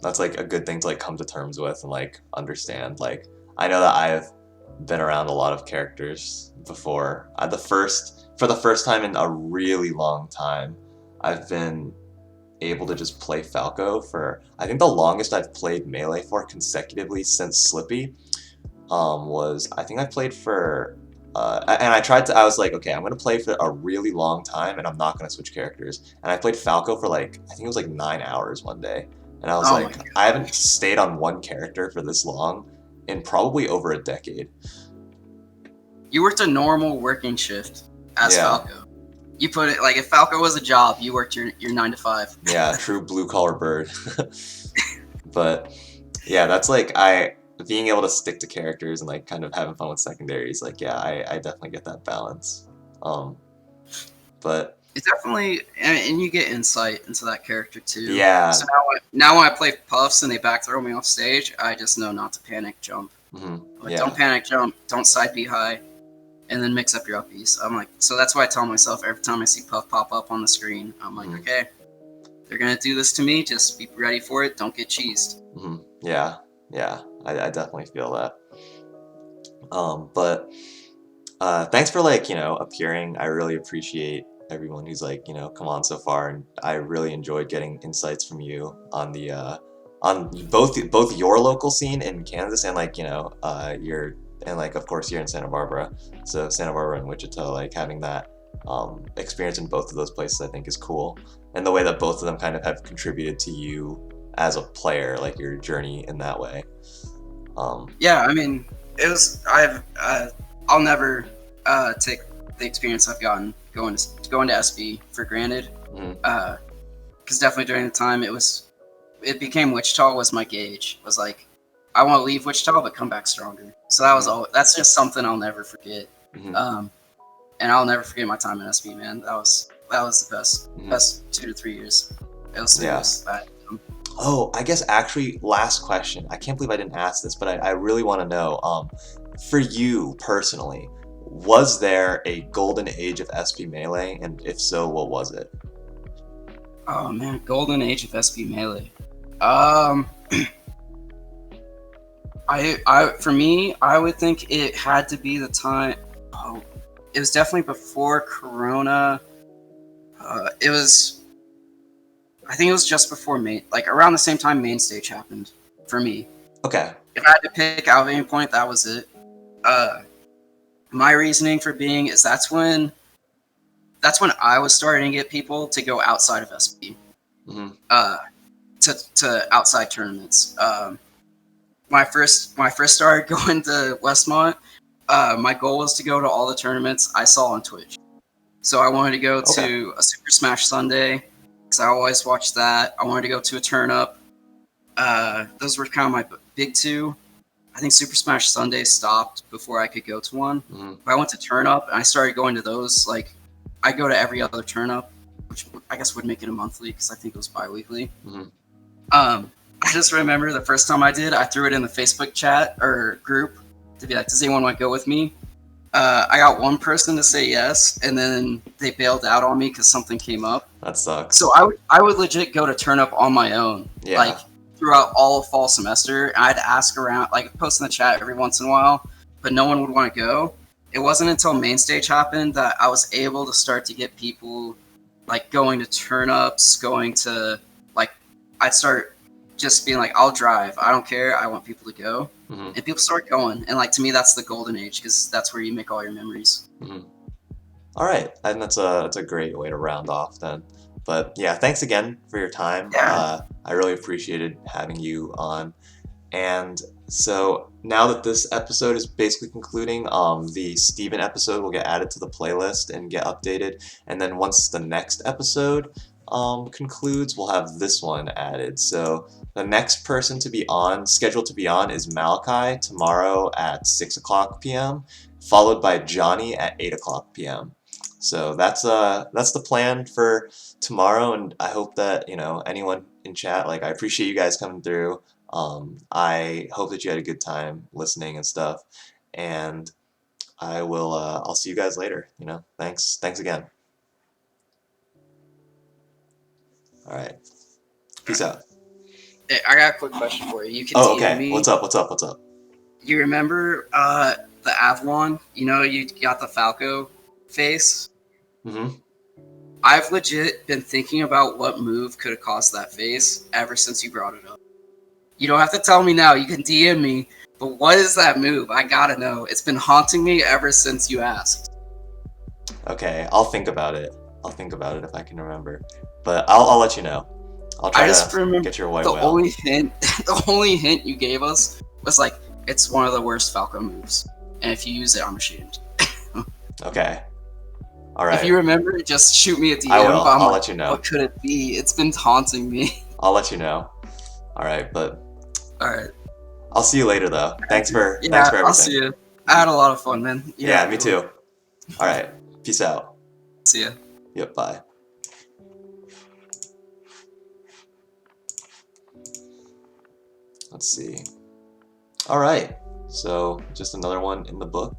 [SPEAKER 1] that's like a good thing to like come to terms with and like understand. Like I know that I've been around a lot of characters before. For the first time in a really long time, I've been able to just play Falco for, I think the longest I've played Melee for consecutively since Slippy was, I think I played for, and I was like, okay, I'm going to play for a really long time and I'm not going to switch characters. And I played Falco for like, I think it was like 9 hours one day. And I was like, I haven't stayed on one character for this long in probably over a decade.
[SPEAKER 2] You worked a normal working shift as Falco. You put it like if Falco was a job, you worked your 9 to 5.
[SPEAKER 1] Yeah, true blue collar bird. But yeah, that's like being able to stick to characters and like kind of having fun with secondaries. Like I definitely get that balance. But
[SPEAKER 2] it's definitely, and you get insight into that character too.
[SPEAKER 1] Yeah.
[SPEAKER 2] So now when I play Puffs and they back throw me off stage, I just know not to panic jump.
[SPEAKER 1] Mm-hmm.
[SPEAKER 2] Like, don't panic jump, don't side B high, and then mix up your uppies. I'm like, so that's why I tell myself every time I see Puff pop up on the screen, I'm like, okay, they're gonna do this to me. Just be ready for it. Don't get cheesed.
[SPEAKER 1] Mm-hmm. Yeah, I definitely feel that. But thanks for like appearing. I really appreciate everyone who's like come on so far, and I really enjoyed getting insights from you on the on both your local scene in Kansas and like your and like of course here in Santa Barbara. So Santa Barbara and Wichita, like having that experience in both of those places I think is cool, and the way that both of them kind of have contributed to you as a player, like your journey in that way.
[SPEAKER 2] Yeah, I mean, it was I'll never take the experience I've gotten going to SB for granted. Because definitely during the time it became Wichita was my gauge. It was like, I want to leave Wichita but come back stronger. So that was that's just something I'll never forget. And I'll never forget my time in SB, man. That was the best 2 to 3 years. It was serious.
[SPEAKER 1] Oh, I guess actually, last question. I can't believe I didn't ask this, but I really want to know, for you personally, was there a golden age of SB Melee? And if so, what was it?
[SPEAKER 2] Oh man, golden age of SB Melee. For me, I would think it had to be the time. Oh, it was definitely before Corona. I think it was just before like around the same time Main Stage happened for me.
[SPEAKER 1] Okay.
[SPEAKER 2] If I had to pick out any point, that was it. My reasoning for being is that's when I was starting to get people to go outside of SB. To outside tournaments. When I first started going to Westmont, my goal was to go to all the tournaments I saw on Twitch. So I wanted to go to a Super Smash Sunday. because I always watched that. I wanted to go to a turn up. Those were kind of my big two. I think Super Smash Sunday stopped before I could go to one.
[SPEAKER 1] Mm-hmm.
[SPEAKER 2] But I went to turn up and I started going to those. Like, I go to every other turn up, which I guess would make it a monthly because I think it was bi-weekly.
[SPEAKER 1] Mm-hmm.
[SPEAKER 2] I just remember the first time I did, I threw it in the Facebook chat or group to be like, does anyone want to go with me? I got one person to say yes, and then they bailed out on me because something came up.
[SPEAKER 1] That sucks.
[SPEAKER 2] So I would legit go to turn up on my own,
[SPEAKER 1] Yeah.
[SPEAKER 2] like throughout all of fall semester. I'd ask around, like post in the chat every once in a while, but no one would want to go. It wasn't until main stage happened that I was able to start to get people like going to turn ups, going to like I'd start just being like, I'll drive. I don't care. I want people to go.
[SPEAKER 1] Mm-hmm.
[SPEAKER 2] And people start going. And like to me, that's the golden age because that's where you make all your memories.
[SPEAKER 1] Mm-hmm. All right, and that's a great way to round off then. But yeah, thanks again for your time.
[SPEAKER 2] Yeah.
[SPEAKER 1] I really appreciated having you on. And so now that this episode is basically concluding, the Steven episode will get added to the playlist and get updated. And then once the next episode concludes, we'll have this one added. So the next person to be on, scheduled to be on, is Malachi tomorrow at 6 o'clock p.m., followed by Johnny at 8 o'clock p.m. So that's the plan for tomorrow, and I hope that, you know, anyone in chat, like, I appreciate you guys coming through. I hope that you had a good time listening and stuff, and I'll see you guys later. You know, thanks again. All right, peace out.
[SPEAKER 2] Hey, I got a quick question for you. You can
[SPEAKER 1] Oh,
[SPEAKER 2] DM
[SPEAKER 1] okay.
[SPEAKER 2] me.
[SPEAKER 1] What's up?
[SPEAKER 2] You remember the Avalon? You know, you got the Falco face.
[SPEAKER 1] Mm-hmm.
[SPEAKER 2] I've legit been thinking about what move could have caused that face ever since you brought it up. You don't have to tell me now. You can DM me. But what is that move? I gotta know. It's been haunting me ever since you asked.
[SPEAKER 1] Okay, I'll think about it. I'll think about it if I can remember. But I'll let you know. I'll try
[SPEAKER 2] I just
[SPEAKER 1] to
[SPEAKER 2] remember
[SPEAKER 1] get your white
[SPEAKER 2] the
[SPEAKER 1] whale.
[SPEAKER 2] only hint. The only hint you gave us was like, it's one of the worst Falco moves, and if you use it, I'm ashamed.
[SPEAKER 1] Okay. All right.
[SPEAKER 2] If you remember, just shoot me a DM.
[SPEAKER 1] I will.
[SPEAKER 2] But I'm
[SPEAKER 1] I'll
[SPEAKER 2] like,
[SPEAKER 1] let you know.
[SPEAKER 2] what could it be? It's been haunting me.
[SPEAKER 1] I'll let you know. All right, but
[SPEAKER 2] All right.
[SPEAKER 1] I'll see you later though. Thanks for everything.
[SPEAKER 2] I'll see you. I had a lot of fun, man.
[SPEAKER 1] Yeah, me too. All right. Peace out.
[SPEAKER 2] See ya.
[SPEAKER 1] Yep, bye. Let's see. All right. So, just another one in the book.